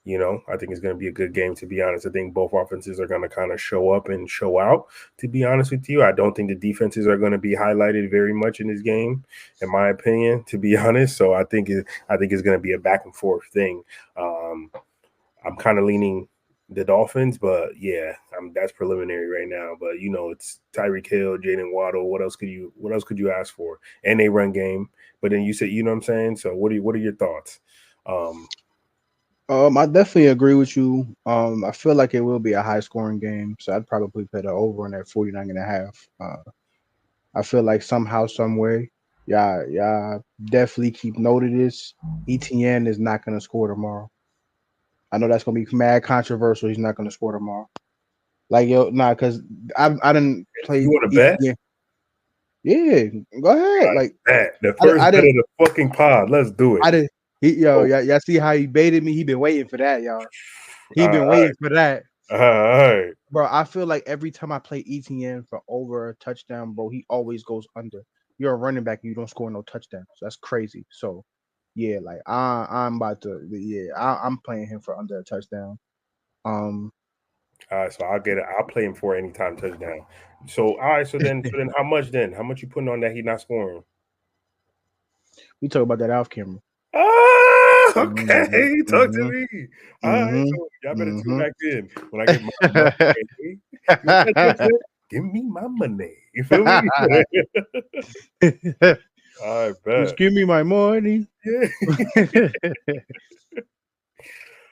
I think it's going to be a good game, to be honest. I think both offenses are going to kind of show up and show out, to be honest with you. I don't think the defenses are going to be highlighted very much in this game, in my opinion, to be honest. So I think it's going to be a back and forth thing. I'm kind of leaning the Dolphins, but that's preliminary right now. But it's Tyreek Hill, Jaden Waddle. What else could you ask for? And they run game. But then you said, you know what I'm saying? So what are your thoughts? I definitely agree with you. I feel like it will be a high scoring game, so I'd probably put the over on that 49.5. I feel like somehow, some way, yeah, definitely keep note of this. ETN is not gonna score tomorrow. I know that's gonna be mad controversial. He's not gonna score tomorrow. Like because I didn't You play want to bet? ETN. Yeah, go ahead. Like Bet. The I, first I bet didn't of the fucking pod. Let's do it. I didn't. Oh, Y'all see how he baited me? He been waiting for that, y'all. He all been right. waiting for that. All right. Bro, I feel like every time I play ETN for over a touchdown, bro, he always goes under. You're a running back, and you don't score no touchdowns. That's crazy. So, yeah, like I'm about to, I'm playing him for under a touchdown. Um, All right, so I'll get it. I'll play him for anytime touchdown. So all right, so then how much then? How much you putting on that he not scoring? we talk about that off camera. Ah, Mm-hmm, okay. Talk to mm-hmm, me. All right, mm-hmm, so y'all better tune mm-hmm. back in when I get my money. What that dude said? Give me my money. You feel me? All right, Just bet. give me my money. Yeah.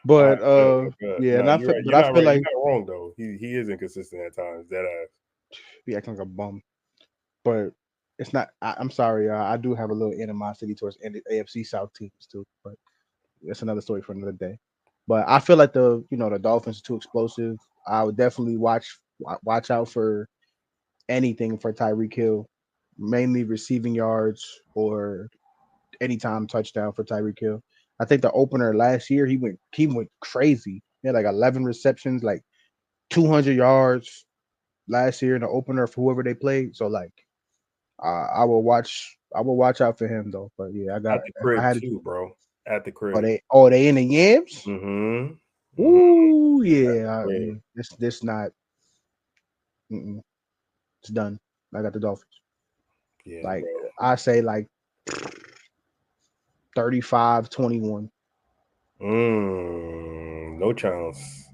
All right, But bet. yeah, No, and I you're feel, right. but You're I not feel right. You're like not wrong though. He is inconsistent at times. That he acting like a bum. But it's not. I'm sorry, I do have a little animosity towards AFC South teams too, but that's another story for another day. But I feel like the Dolphins are too explosive. I would definitely watch out for anything for Tyreek Hill, mainly receiving yards or anytime touchdown for Tyreek Hill. I think the opener last year he went crazy. He had like 11 receptions, like 200 yards last year in the opener for whoever they played. So like I will watch out for him though. But yeah, At the if I crib had too, bro. At the are crib. they in the yams? Mm-hmm. Mm-hmm. Ooh At the yeah. crib. This not it's done. I got the Dolphins. Yeah, Like bro. I say like 35-21. No chance.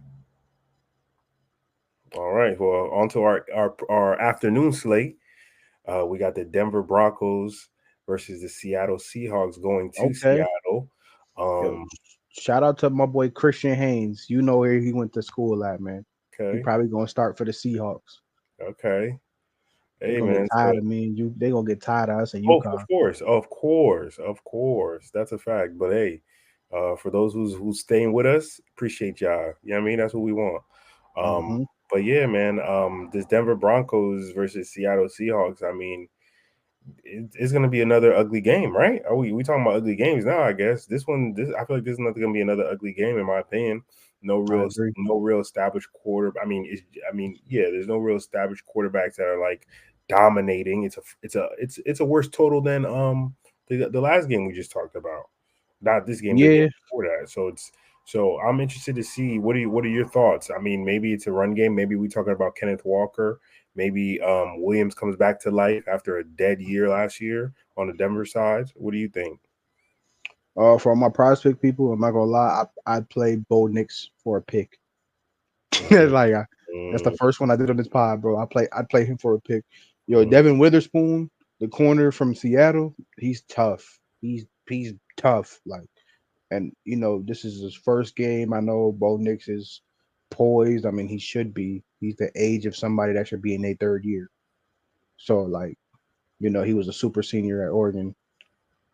All right. Well, on to our afternoon slate. We got the Denver Broncos versus the Seattle Seahawks going to Okay. Seattle. Yo, Um, shout out to my boy Christian Haynes. You know where he went to school at, man. He okay. probably gonna start for the Seahawks. Okay. They Hey gonna get man. tired So of me and you. They gonna get tired of us and oh, of UConn. course, of course. That's a fact. But hey, for those who's staying with us, appreciate y'all. You know what I mean? That's what we want. Mm-hmm. But yeah, man, this Denver Broncos versus Seattle Seahawks, I mean, it's gonna be another ugly game, right? Are we talking about ugly games now? I guess this I feel like this is not gonna be another ugly game in my opinion. I agree. No real established quarter. Yeah, there's no real established quarterbacks that are like dominating. It's a worse total than the last game we just talked about. Not this game, the game Yeah. before that. So I'm interested to see what are your thoughts? I mean, maybe it's a run game. Maybe we talking about Kenneth Walker. Maybe Williams comes back to life after a dead year last year on the Denver side. What do you think? For my prospect people, I'm not gonna lie. I'd play Bo Nix for a pick. Mm, That's the mm, first one I did on this pod, bro. I'd play him for a pick. Yo, mm. Devin Witherspoon, the corner from Seattle, he's tough. He's tough. Like, and this is his first game. I know Bo Nix is poised. I mean, he should be. He's the age of somebody that should be in their third year. So like, he was a super senior at Oregon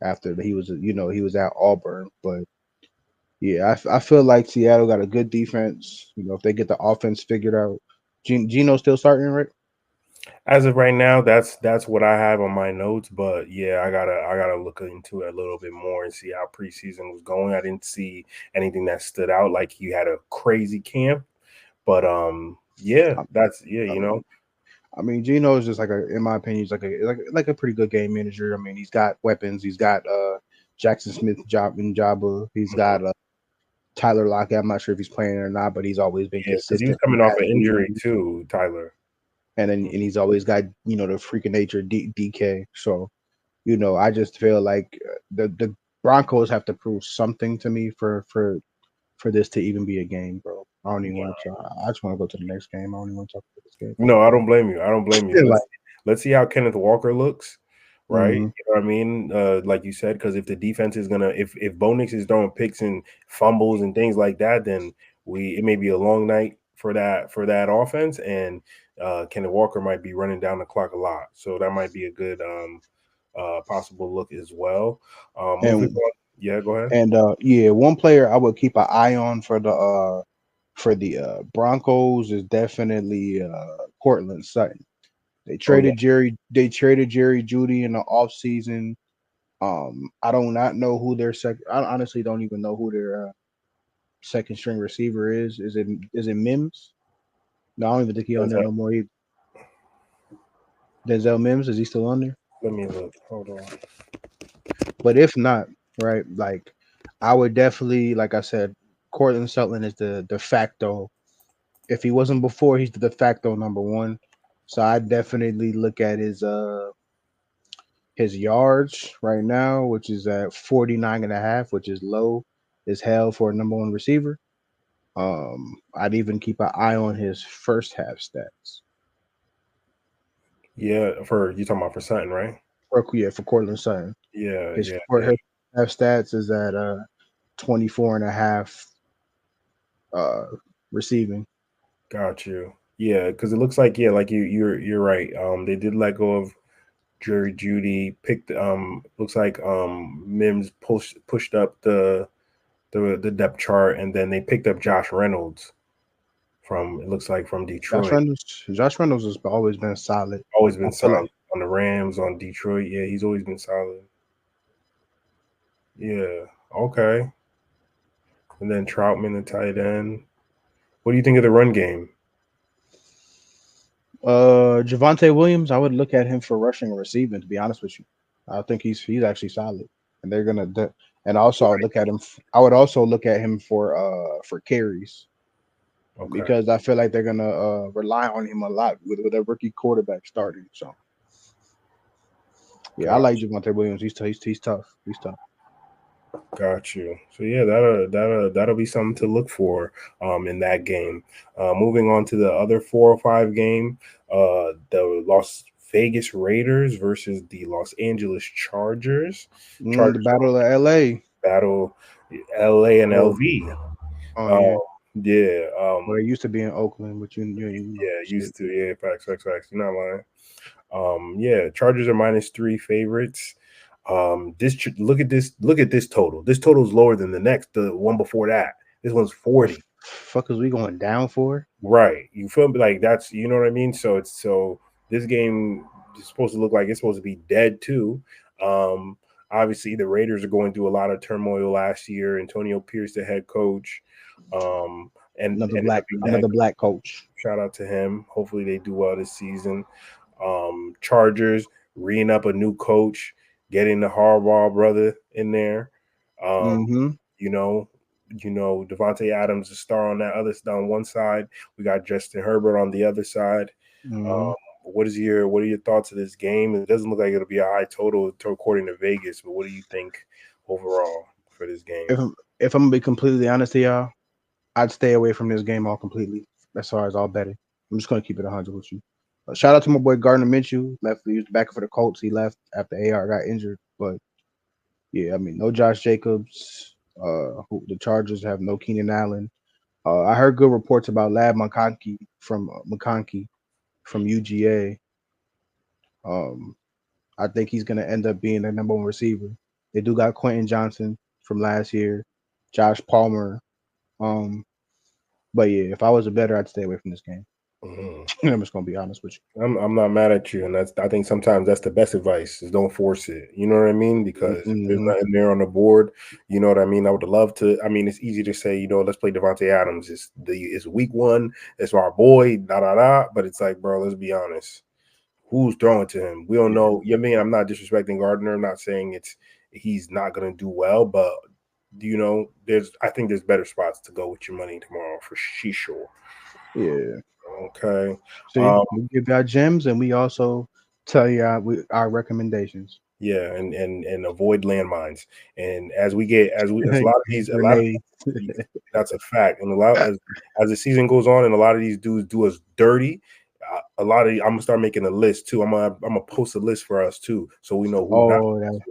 after he was at Auburn. But yeah, I feel like Seattle got a good defense. If they get the offense figured out, Gino's still starting, right? As of right now, that's what I have on my notes. But yeah, I gotta look into it a little bit more and see how preseason was going. I didn't see anything that stood out like he had a crazy camp. But yeah, I, that's I mean, Gino is just in my opinion, he's like a pretty good game manager. I mean, he's got weapons. He's got Jackson Smith, Jabba. He's mhm. got Tyler Lockett. I'm not sure if he's playing or not, but he's always been Yeah, because he was consistent. He's coming off had an injury injuries. too, Tyler. And he's always got the freak of nature DK. So I just feel like the Broncos have to prove something to me for this to even be a game, bro. I don't even want to try. I just want to go to the next game. I don't even want to talk about this game. No, I don't blame you. I don't blame you. Like, Let's see how Kenneth Walker looks, right? mm-hmm. You know what I mean? Like you said, because if the defense is gonna, if Bo Nix is throwing picks and fumbles and things like that, then it may be a long night for that offense, and Kenneth Walker might be running down the clock a lot. So that might be a good possible look as well. Moving and on. Yeah, go ahead. yeah, one player I would keep an eye on for the Broncos is definitely Cortland Sutton. They Oh yeah. traded Jerry Judy in the offseason. I do not know who their second. I honestly don't even know who their second string receiver is. Is it Mims? No, I don't even think he's on there no more. Denzel Mims, is he still on there? Let me look. Hold on. But if not, right, like I would definitely, like I said, Cortland Sutton is the de facto. If he wasn't before, he's the de facto number one. So I definitely look at his yards right now, which is at 49.5, which is low as hell for a number one receiver. I'd even keep an eye on his first half stats. Yeah, for you talking about for Sutton, right? For Cortland Sutton. Yeah, His yeah, for yeah. his half stats is at 24.5 receiving. Got you. Yeah, because it looks like like you're right. They did let go of Jerry Judy. Picked looks like Mims pushed up the the depth chart, and then they picked up Josh Reynolds from Detroit. Josh Reynolds has always been solid. Always I been feel solid like on the Rams, on Detroit. Yeah, he's always been solid. Yeah, okay. And then Troutman, the tight end. What do you think of the run game? Javonte Williams, I would look at him for rushing and receiving. To be honest with you, I think he's actually solid, and they're gonna. And also, I would look at him. I would also look at him for carries Okay. because I feel like they're gonna rely on him a lot with a rookie quarterback starting. So, yeah, I like Javonte Williams. He's tough. He's tough. He's tough. Got you. So yeah, that'll be something to look for in that game. Moving on to the other 4 or 5 game, the Las Vegas Raiders versus the Los Angeles Chargers. The Battle of LA. Battle LA and LV. Oh yeah. Yeah. Well, it used to be in Oakland, but you know. Yeah, used to. Yeah, facts. You're not lying. Yeah, Chargers are -3 favorites. Look at this total. This total is lower than the one before that. This one's 40. Fuck, is we going down for? Right. You feel me? Like that's, you know what I mean? So this game is supposed to look like it's supposed to be dead too. Obviously the Raiders are going through a lot of turmoil last year. Antonio Pierce, the head coach. And another black coach. Shout out to him. Hopefully they do well this season. Chargers reeing up a new coach, getting the Harbaugh brother in there. You know, Devontae Adams, the star on one side. We got Justin Herbert on the other side. What are your thoughts of this game? It doesn't look like it'll be a high total according to Vegas, but what do you think overall for this game? If I'm gonna be completely honest with y'all, I'd stay away from this game all completely as far as all betting. I'm just gonna keep it 100 with you. Shout out to my boy Gardner Minshew. He was back for the Colts. He left after AR got injured, but yeah, I mean, no Josh Jacobs. The Chargers have no Keenan Allen. I heard good reports about Lab McConkey from UGA. I think he's gonna end up being the number 1 receiver. They do got Quentin Johnson from last year, Josh Palmer. But yeah, if I was a bettor, I'd stay away from this game. I'm just gonna be honest with you. I'm not mad at you, and I think sometimes that's the best advice: is don't force it. You know what I mean? Because if there's nothing there on the board, you know what I mean. I would love to. I mean, it's easy to say, let's play Devontae Adams. It's week 1. It's our boy. But it's like, bro, let's be honest. Who's throwing to him? We don't know. You know what I mean? I'm not disrespecting Gardner. I'm not saying he's not gonna do well, but I think there's better spots to go with your money tomorrow for sure. Yeah. Okay. So we give y'all gems, and we also tell you our recommendations. Yeah, and avoid landmines. And as a lot of these, that's a fact. And as the season goes on, and a lot of these dudes do us dirty. I'm gonna start making a list too. I'm gonna post a list for us too, so we know who.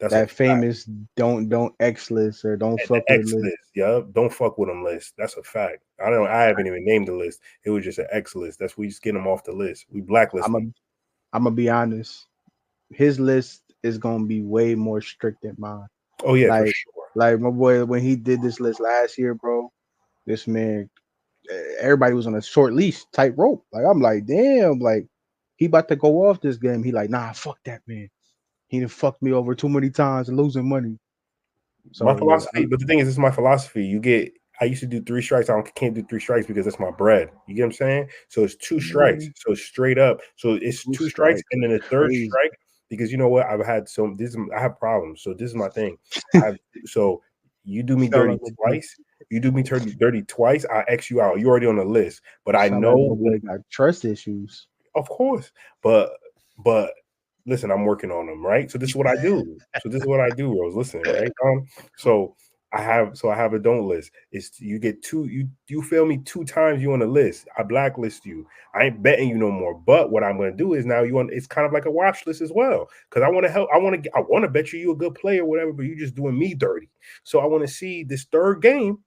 That famous don't X list or don't fuck with list. Yeah, don't fuck with them list. That's a fact. I haven't even named the list. It was just an X list. That's we just get them off the list. We blacklist them. I'm gonna be honest. His list is gonna be way more strict than mine. Oh yeah, for sure. Like my boy, when he did this list last year, bro, this man, everybody was on a short leash, tight rope. Like I'm like, damn, like he about to go off this game. He like, nah, fuck that man. He done fucked me over too many times and losing money. So my philosophy, but the thing is, this is my philosophy. I used to do 3 strikes. I can't do 3 strikes because that's my bread. You get what I'm saying? So it's 2 strikes. So it's straight up. So it's 2 strikes and then a third strike. Because you know what? I have problems. So this is my thing. So you do me dirty twice. You do me dirty twice. I X you out. You're already on the list. But I know when got trust issues. Of course, but. Listen, I'm working on them, right? So this is what I do. Rose. Listen, right? So I have a don't list. It's you get 2. You fail me 2 times. You on the list. I blacklist you. I ain't betting you no more. But what I'm going to do is now it's kind of like a watch list as well, because I want to help. I want to bet you a good player, or whatever. But you just doing me dirty. So I want to see this third game.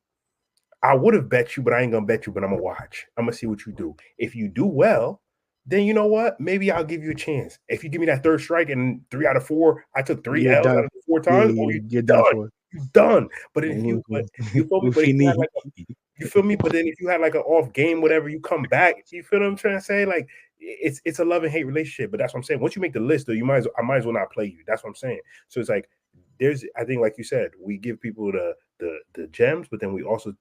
I would have bet you, but I ain't gonna bet you. But I'm gonna watch. I'm gonna see what you do. If you do well, then you know what? Maybe I'll give you a chance. If you give me that third strike and 3 out of 4, I took 3 L's out of 4 times. You're done for. you done. But if you, but you feel me? If But if he you had need, like you feel me? But then if you had like an off game, whatever, you come back. You feel what I'm trying to say? Like it's a love and hate relationship. But that's what I'm saying. Once you make the list, though, I might as well not play you. That's what I'm saying. So it's like I think like you said, we give people the gems, but then we also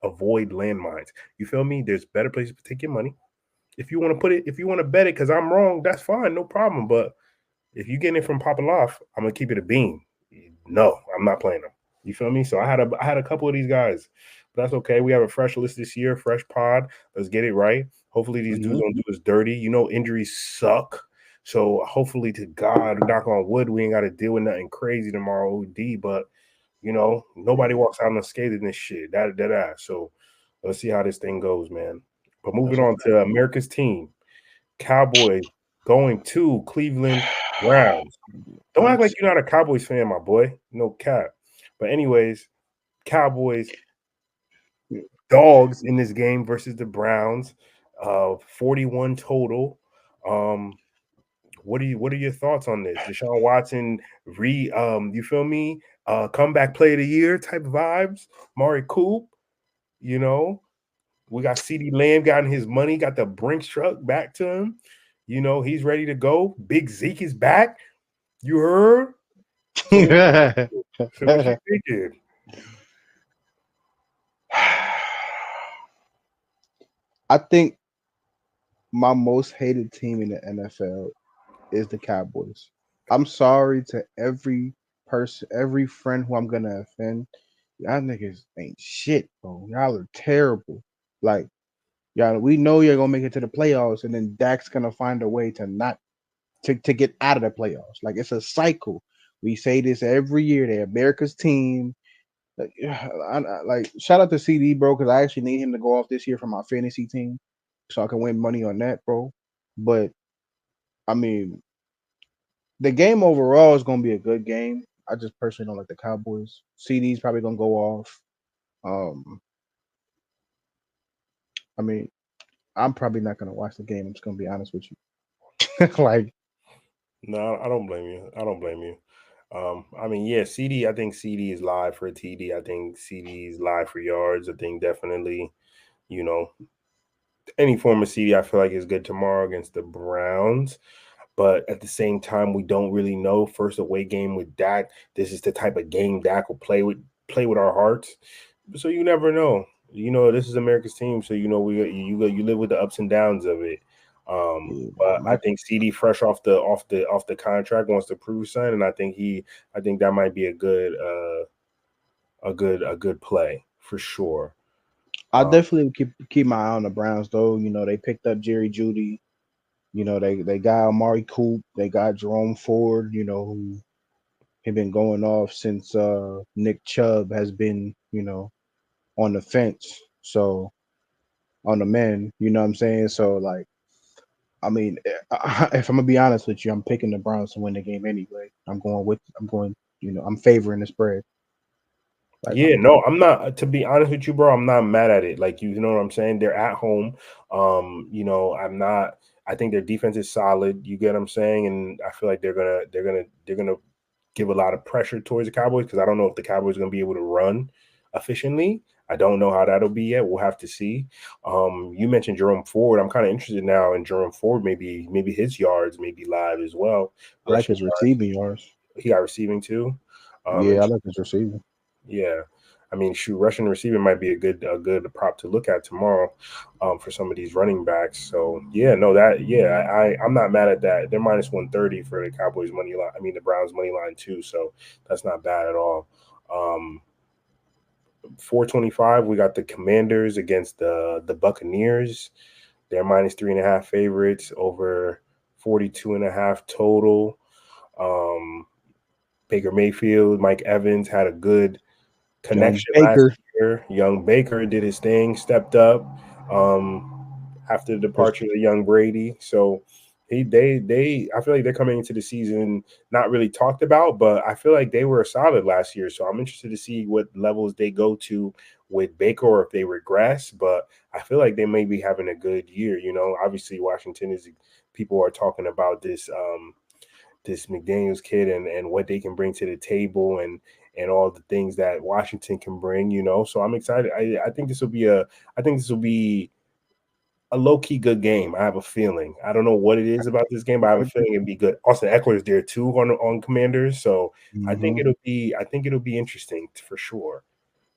avoid landmines. You feel me? There's better places to take your money. If you want to bet it because I'm wrong, that's fine, no problem. But if you get it from popping off, I'm gonna keep it a beam. No, I'm not playing them. You feel me? So I had a couple of these guys, but that's okay. We have a fresh list this year, fresh pod. Let's get it right. Hopefully these dudes don't do us dirty. You know, injuries suck. So hopefully to God, knock on wood, we ain't got to deal with nothing crazy tomorrow, OD. But you know, nobody walks out unscathed in this shit. That ass. So let's see how this thing goes, man. But moving on to America's team, Cowboys going to Cleveland Browns. Don't act like you're not a Cowboys fan, my boy. No cap. But anyways, Cowboys dogs in this game versus the Browns. 41 total. What are your thoughts on this? Deshaun Watson you feel me? Comeback play of the year type vibes. Mari Coop, you know. We got CD Lamb got his money, got the Brinks truck back to him. You know, he's ready to go. Big Zeke is back. You heard? So what you thinking? I think my most hated team in the NFL is the Cowboys. I'm sorry to every person, every friend who I'm gonna offend. Y'all niggas ain't shit, bro. Y'all are terrible. Like, y'all, we know you're gonna make it to the playoffs, and then Dak's gonna find a way to not to get out of the playoffs. Like, it's a cycle. We say this every year. They're America's team. Like, shout out to CD, bro, because I actually need him to go off this year for my fantasy team, so I can win money on that, bro. But I mean, the game overall is going to be a good game. I just personally don't like the Cowboys. CD's probably going to go off. I mean, I'm probably not going to watch the game. I'm just going to be honest with you. Like, no, I don't blame you. I don't blame you. I mean, yeah, CD. I think CD is live for a TD. I think CD is live for yards. I think definitely, you know, any form of CD. I feel like is good tomorrow against the Browns. But at the same time, we don't really know. First away game with Dak. This is the type of game Dak will play with our hearts. So you never know. You know, this is America's team, so you know you live with the ups and downs of it. But I think CD fresh off the contract wants to prove something, and I think that might be a good play for sure. I definitely keep my eye on the Browns, though. You know, they picked up Jerry Jeudy. You know, they got Amari Coop. They got Jerome Ford. You know, who have been going off since Nick Chubb has been, you know, on the fence. So on the men, you know what I'm saying? So like, I mean, if I'm gonna be honest with you, I'm picking the Browns to win the game anyway. I'm going, you know, I'm favoring the spread. Like, yeah, no, I'm not. To be honest with you, bro, I'm not mad at it. Like, you know what I'm saying? They're at home. You know, I'm not. I think their defense is solid. You get what I'm saying? And I feel like they're gonna give a lot of pressure towards the Cowboys because I don't know if the Cowboys are gonna be able to run efficiently. I don't know how that'll be yet. We'll have to see. You mentioned Jerome Ford. I'm kind of interested now in Jerome Ford. Maybe his yards may be live as well. I like his receiving yards. He got receiving too. Yeah, I like his receiving. Yeah. I mean, rushing receiving might be a good prop to look at tomorrow for some of these running backs. So I'm not mad at that. They're minus 130 for the Cowboys money line. I mean, the Browns money line too. So that's not bad at all. 425. We got the Commanders against the Buccaneers. They're minus 3.5 favorites over 42.5 total. Baker Mayfield, Mike Evans had a good connection last year. Young Baker did his thing, stepped up after the departure of young Brady. So I feel like they're coming into the season not really talked about, but I feel like they were solid last year. So I'm interested to see what levels they go to with Baker or if they regress. But I feel like they may be having a good year. You know, obviously Washington people are talking about this this McDaniels kid and what they can bring to the table and all the things that Washington can bring, you know. So I'm excited. I think this will be a low-key good game. I have a feeling. I don't know what it is about this game, but I have a feeling it'll be good. Austin Eckler is there too on Commanders, so I think it'll be interesting for sure.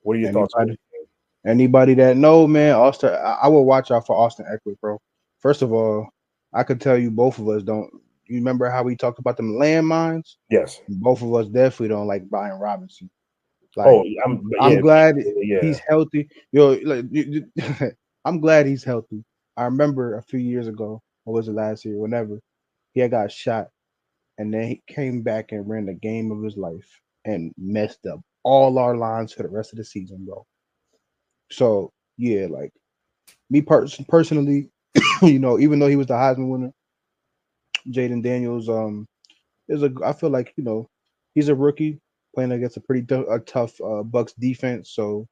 What are your thoughts on this game? Anybody that know, man, Austin, I will watch out for Austin Eckler, bro. First of all, I could tell you both of us don't. You remember how we talked about them landmines? Yes. Both of us definitely don't like Brian Robinson. Oh, Like, I'm yeah, glad yeah. he's healthy. Yo, like, I'm glad he's healthy. I remember a few years ago, or was it last year? Whenever he had got shot, and then he came back and ran the game of his life and messed up all our lines for the rest of the season, bro. So yeah, like me personally, you know, even though he was the Heisman winner, Jaden Daniels, is a. I feel like he's a rookie playing against a tough Bucks defense. So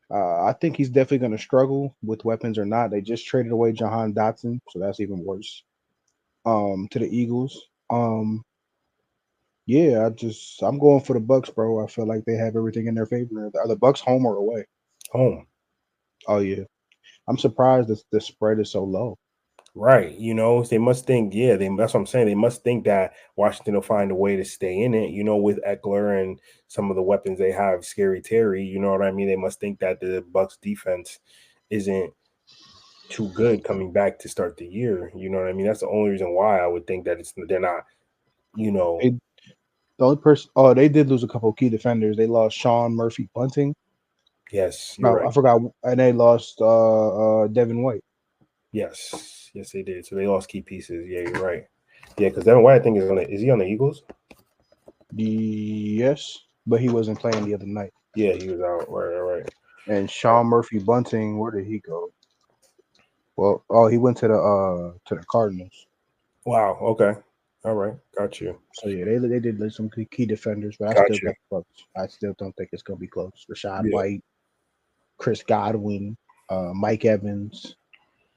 I think he's definitely going to struggle with weapons or not. They just traded away Jahan Dotson, so that's even worse. To the Eagles. Yeah, I'm going for the Bucks, bro. I feel like they have everything in their favor. Are the Bucks home or away? Home. Oh yeah, I'm surprised that the spread is so low. Right. You know, they must think, that's what I'm saying. They must think that Washington will find a way to stay in it, you know, with Eckler and some of the weapons they have, Scary Terry, you know what I mean? They must think that the Bucks defense isn't too good coming back to start the year. You know what I mean? That's the only reason why I would think that they're not, you know. The only person, oh, they did lose a couple of key defenders. They lost Sean Murphy Bunting. Yes, you're No, right. I forgot, and they lost Devin White. Yes, they did. So they lost key pieces. Yeah, you're right. Yeah, because Devin White, I think is he on the Eagles? Yes, but he wasn't playing the other night. Yeah, he was out. Right. And Sean Murphy Bunting, where did he go? Well, he went to the Cardinals. Wow. Okay. All right. Got you. So yeah, they did lose some key defenders, but I Got still you. got the Bucks. I still don't think it's gonna be close. Rashad Yeah. White, Chris Godwin, Mike Evans.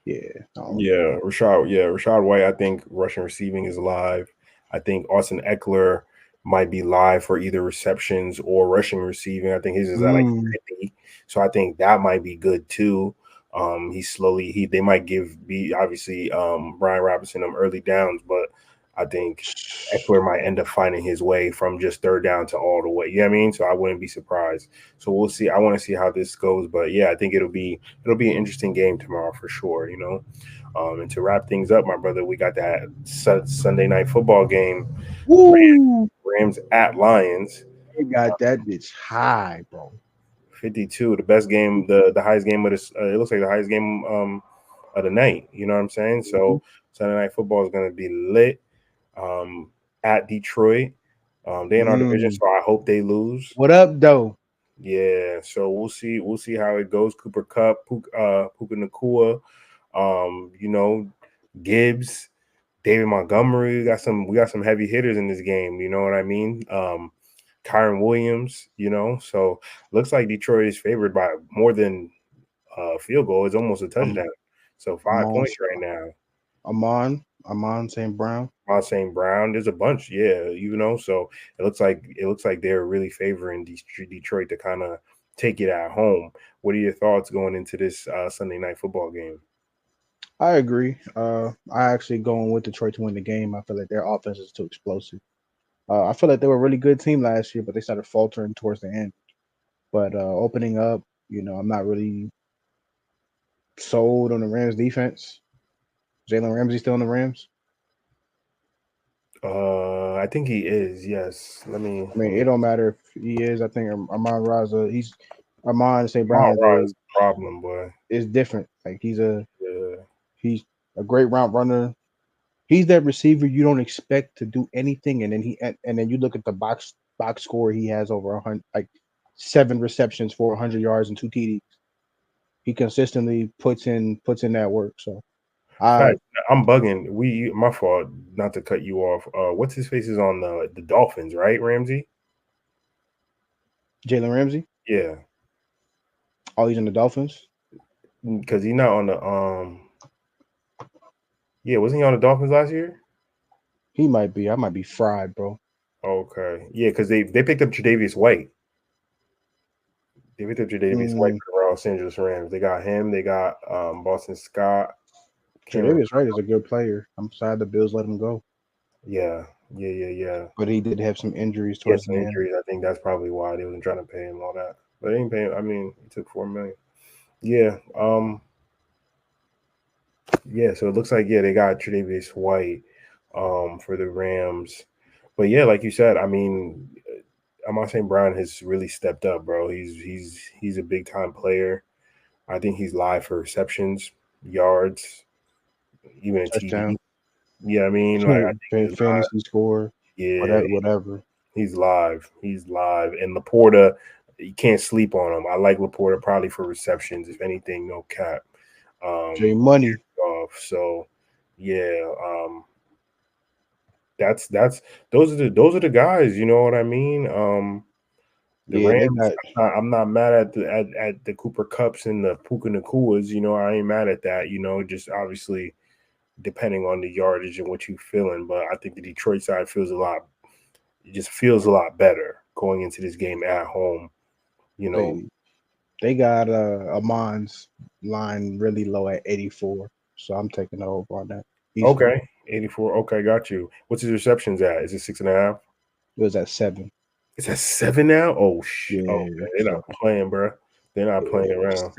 Yeah. Rashad White. I think rushing receiving is live. I think Austin Eckler might be live for either receptions or rushing receiving. I think his is at like 50. So I think that might be good too. They might be obviously Brian Robinson them early downs, but I think Eckler might end up finding his way from just third down to all the way. You know what I mean? So I wouldn't be surprised. So we'll see. I want to see how this goes, but yeah, I think it'll be an interesting game tomorrow for sure. You know. And to wrap things up, my brother, we got that Sunday night football game. Woo! Rams at Lions. You got that bitch high, bro. 52, the best game, the highest game of this. It looks like the highest game of the night. You know what I'm saying? So Sunday night football is going to be lit at Detroit. They in our division, so I hope they lose. What up, though? Yeah, so we'll see. We'll see how it goes. Cooper Kupp, Puka Nacua, you know, Gibbs, David Montgomery. We got some heavy hitters in this game. You know what I mean? Kyron Williams. You know, so looks like Detroit is favored by more than a field goal. It's almost a touchdown. So 5 points right now. Amon St. Brown. St. Brown. There's a bunch, yeah, you know. So it looks like they're really favoring Detroit to kind of take it at home. What are your thoughts going into this Sunday night football game? I agree. I actually going with Detroit to win the game. I feel like their offense is too explosive. I feel like they were a really good team last year, but they started faltering towards the end. But opening up, I'm not really sold on the Rams defense. Jalen Ramsey still in the Rams? I think he is. Yes. I mean, it don't matter if he is. I think Amon Raza. Amon St. Brown is a problem, boy. It's different. Like he's a great route runner. He's that receiver you don't expect to do anything, and then you look at the box score. He has over 100, like 7 receptions for 100 yards and 2 TDs. He consistently puts in that work. So I'm bugging. My fault not to cut you off. What's his face is on the Dolphins, right? Ramsey? Jalen Ramsey? Yeah. Oh, he's in the Dolphins? Because he's not on the yeah, wasn't he on the Dolphins last year? He might be. I might be fried, bro. Okay. Yeah, because they picked up Tre'Davious White. They picked up Tre'Davious White for the Los Angeles Rams. They got him. They got Boston Scott. Tre'Davious Wright is a good player. I'm sad the Bills let him go. Yeah. But he did have some injuries He had towards some the end. injuries. I think that's probably why they wasn't trying to pay him all that. But they ain't paying. I mean, he took $4 million. Yeah. Yeah. So it looks like they got Tre'Davious White for the Rams. But yeah, like you said, I mean, Amon St. Brown has really stepped up, bro. He's a big time player. I think he's live for receptions, yards, even a Touchdown. TD. Yeah, I mean, like I think he's fantasy live. score. Yeah, whatever. he's live. He's live. And Laporta, you can't sleep on him. I like Laporta probably for receptions. If anything, no cap. J Money. So yeah, that's those are the guys. You know what I mean? The Rams. I'm not mad at the Cooper Kupps and the Puka Nakuas. You know, I ain't mad at that. You know, just obviously depending on the yardage and what you feeling. But I think the Detroit side feels a lot better going into this game at home. You know, they got Amon's line really low at 84, so I'm taking the over on that. Okay, 84. Okay, got you. What's his receptions at? Is it 6.5? It was at 7. It's at 7 now. Oh shit! Yeah, okay, they're not playing, bro. They're not playing around.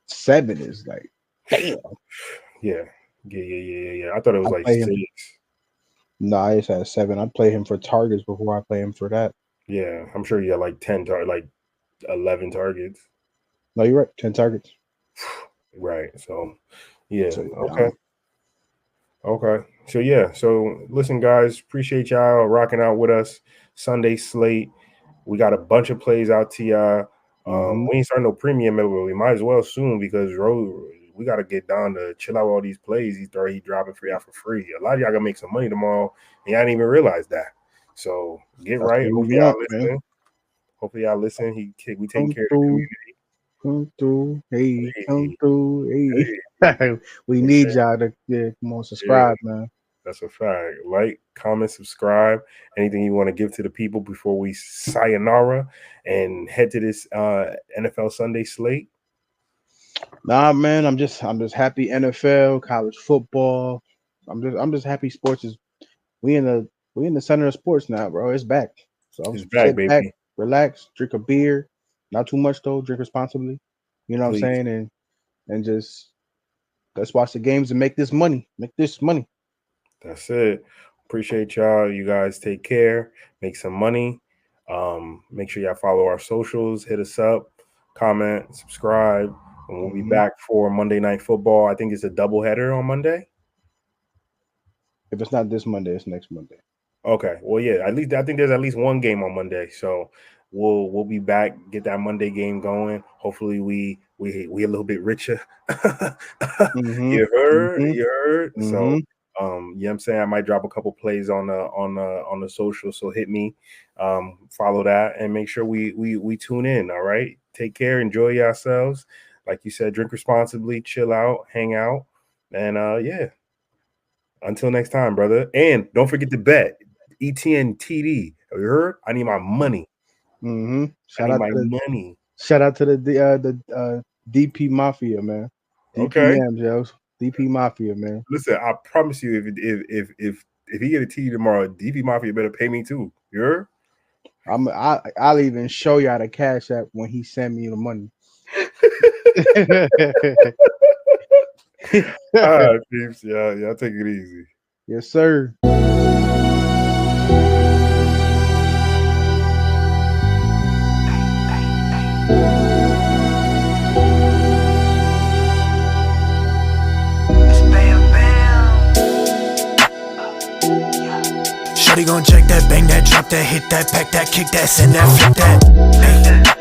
7 is like damn. Yeah. I thought it was like 6. No, it's at 7. I play him for targets before I play him for that. Yeah, I'm sure you got like 11 targets. No, you're right. 10 targets. Right. So, yeah. So, Okay. So, yeah. So, listen, guys, appreciate y'all rocking out with us. Sunday slate. We got a bunch of plays out to y'all. We ain't starting no premium, but we might as well soon because we got to get down to chill out all these plays. He dropping for y'all for free. A lot of y'all gonna make some money tomorrow, and y'all didn't even realize that. So get right. Hopefully y'all listen. Hopefully y'all listen. We taking care of the community. Come through, hey, come through, hey. We need y'all to come on, subscribe, man. That's a fact. Like, comment, subscribe. Anything you want to give to the people before we sayonara and head to this NFL Sunday slate? Nah, man. I'm just happy NFL, college football. I'm just happy sports is we in the center of sports now, bro. It's back. So it's back, baby. Relax, drink a beer. Not too much though. Drink responsibly. You know what I'm saying? And just let's watch the games and make this money. Make this money. That's it. Appreciate y'all. You guys take care. Make some money. Make sure y'all follow our socials. Hit us up. Comment. Subscribe. And we'll be back for Monday Night Football. I think it's a doubleheader on Monday. If it's not this Monday, it's next Monday. Okay. Well, yeah. At least I think there's at least one game on Monday. So we'll be back. Get that Monday game going. Hopefully we a little bit richer. You heard. So. You know what I'm saying? I might drop a couple plays on the social. So hit me, follow that, and make sure we tune in. All right. Take care, enjoy yourselves. Like you said, drink responsibly, chill out, hang out, and yeah. Until next time, brother. And don't forget to bet. ETN TD. Have you heard? I need my money. Shout out to the DP Mafia, man. DPMs, yo. DP Mafia, man. Listen, I promise you, if he get a TD tomorrow, DP Mafia better pay me too. You heard? I'll even show y'all the Cash App when he send me the money. All right, peeps. Y'all take it easy. Yes, sir. Shorty gon' check that, bang that, drop that, hit that, pack that, kick that, send that, flip that.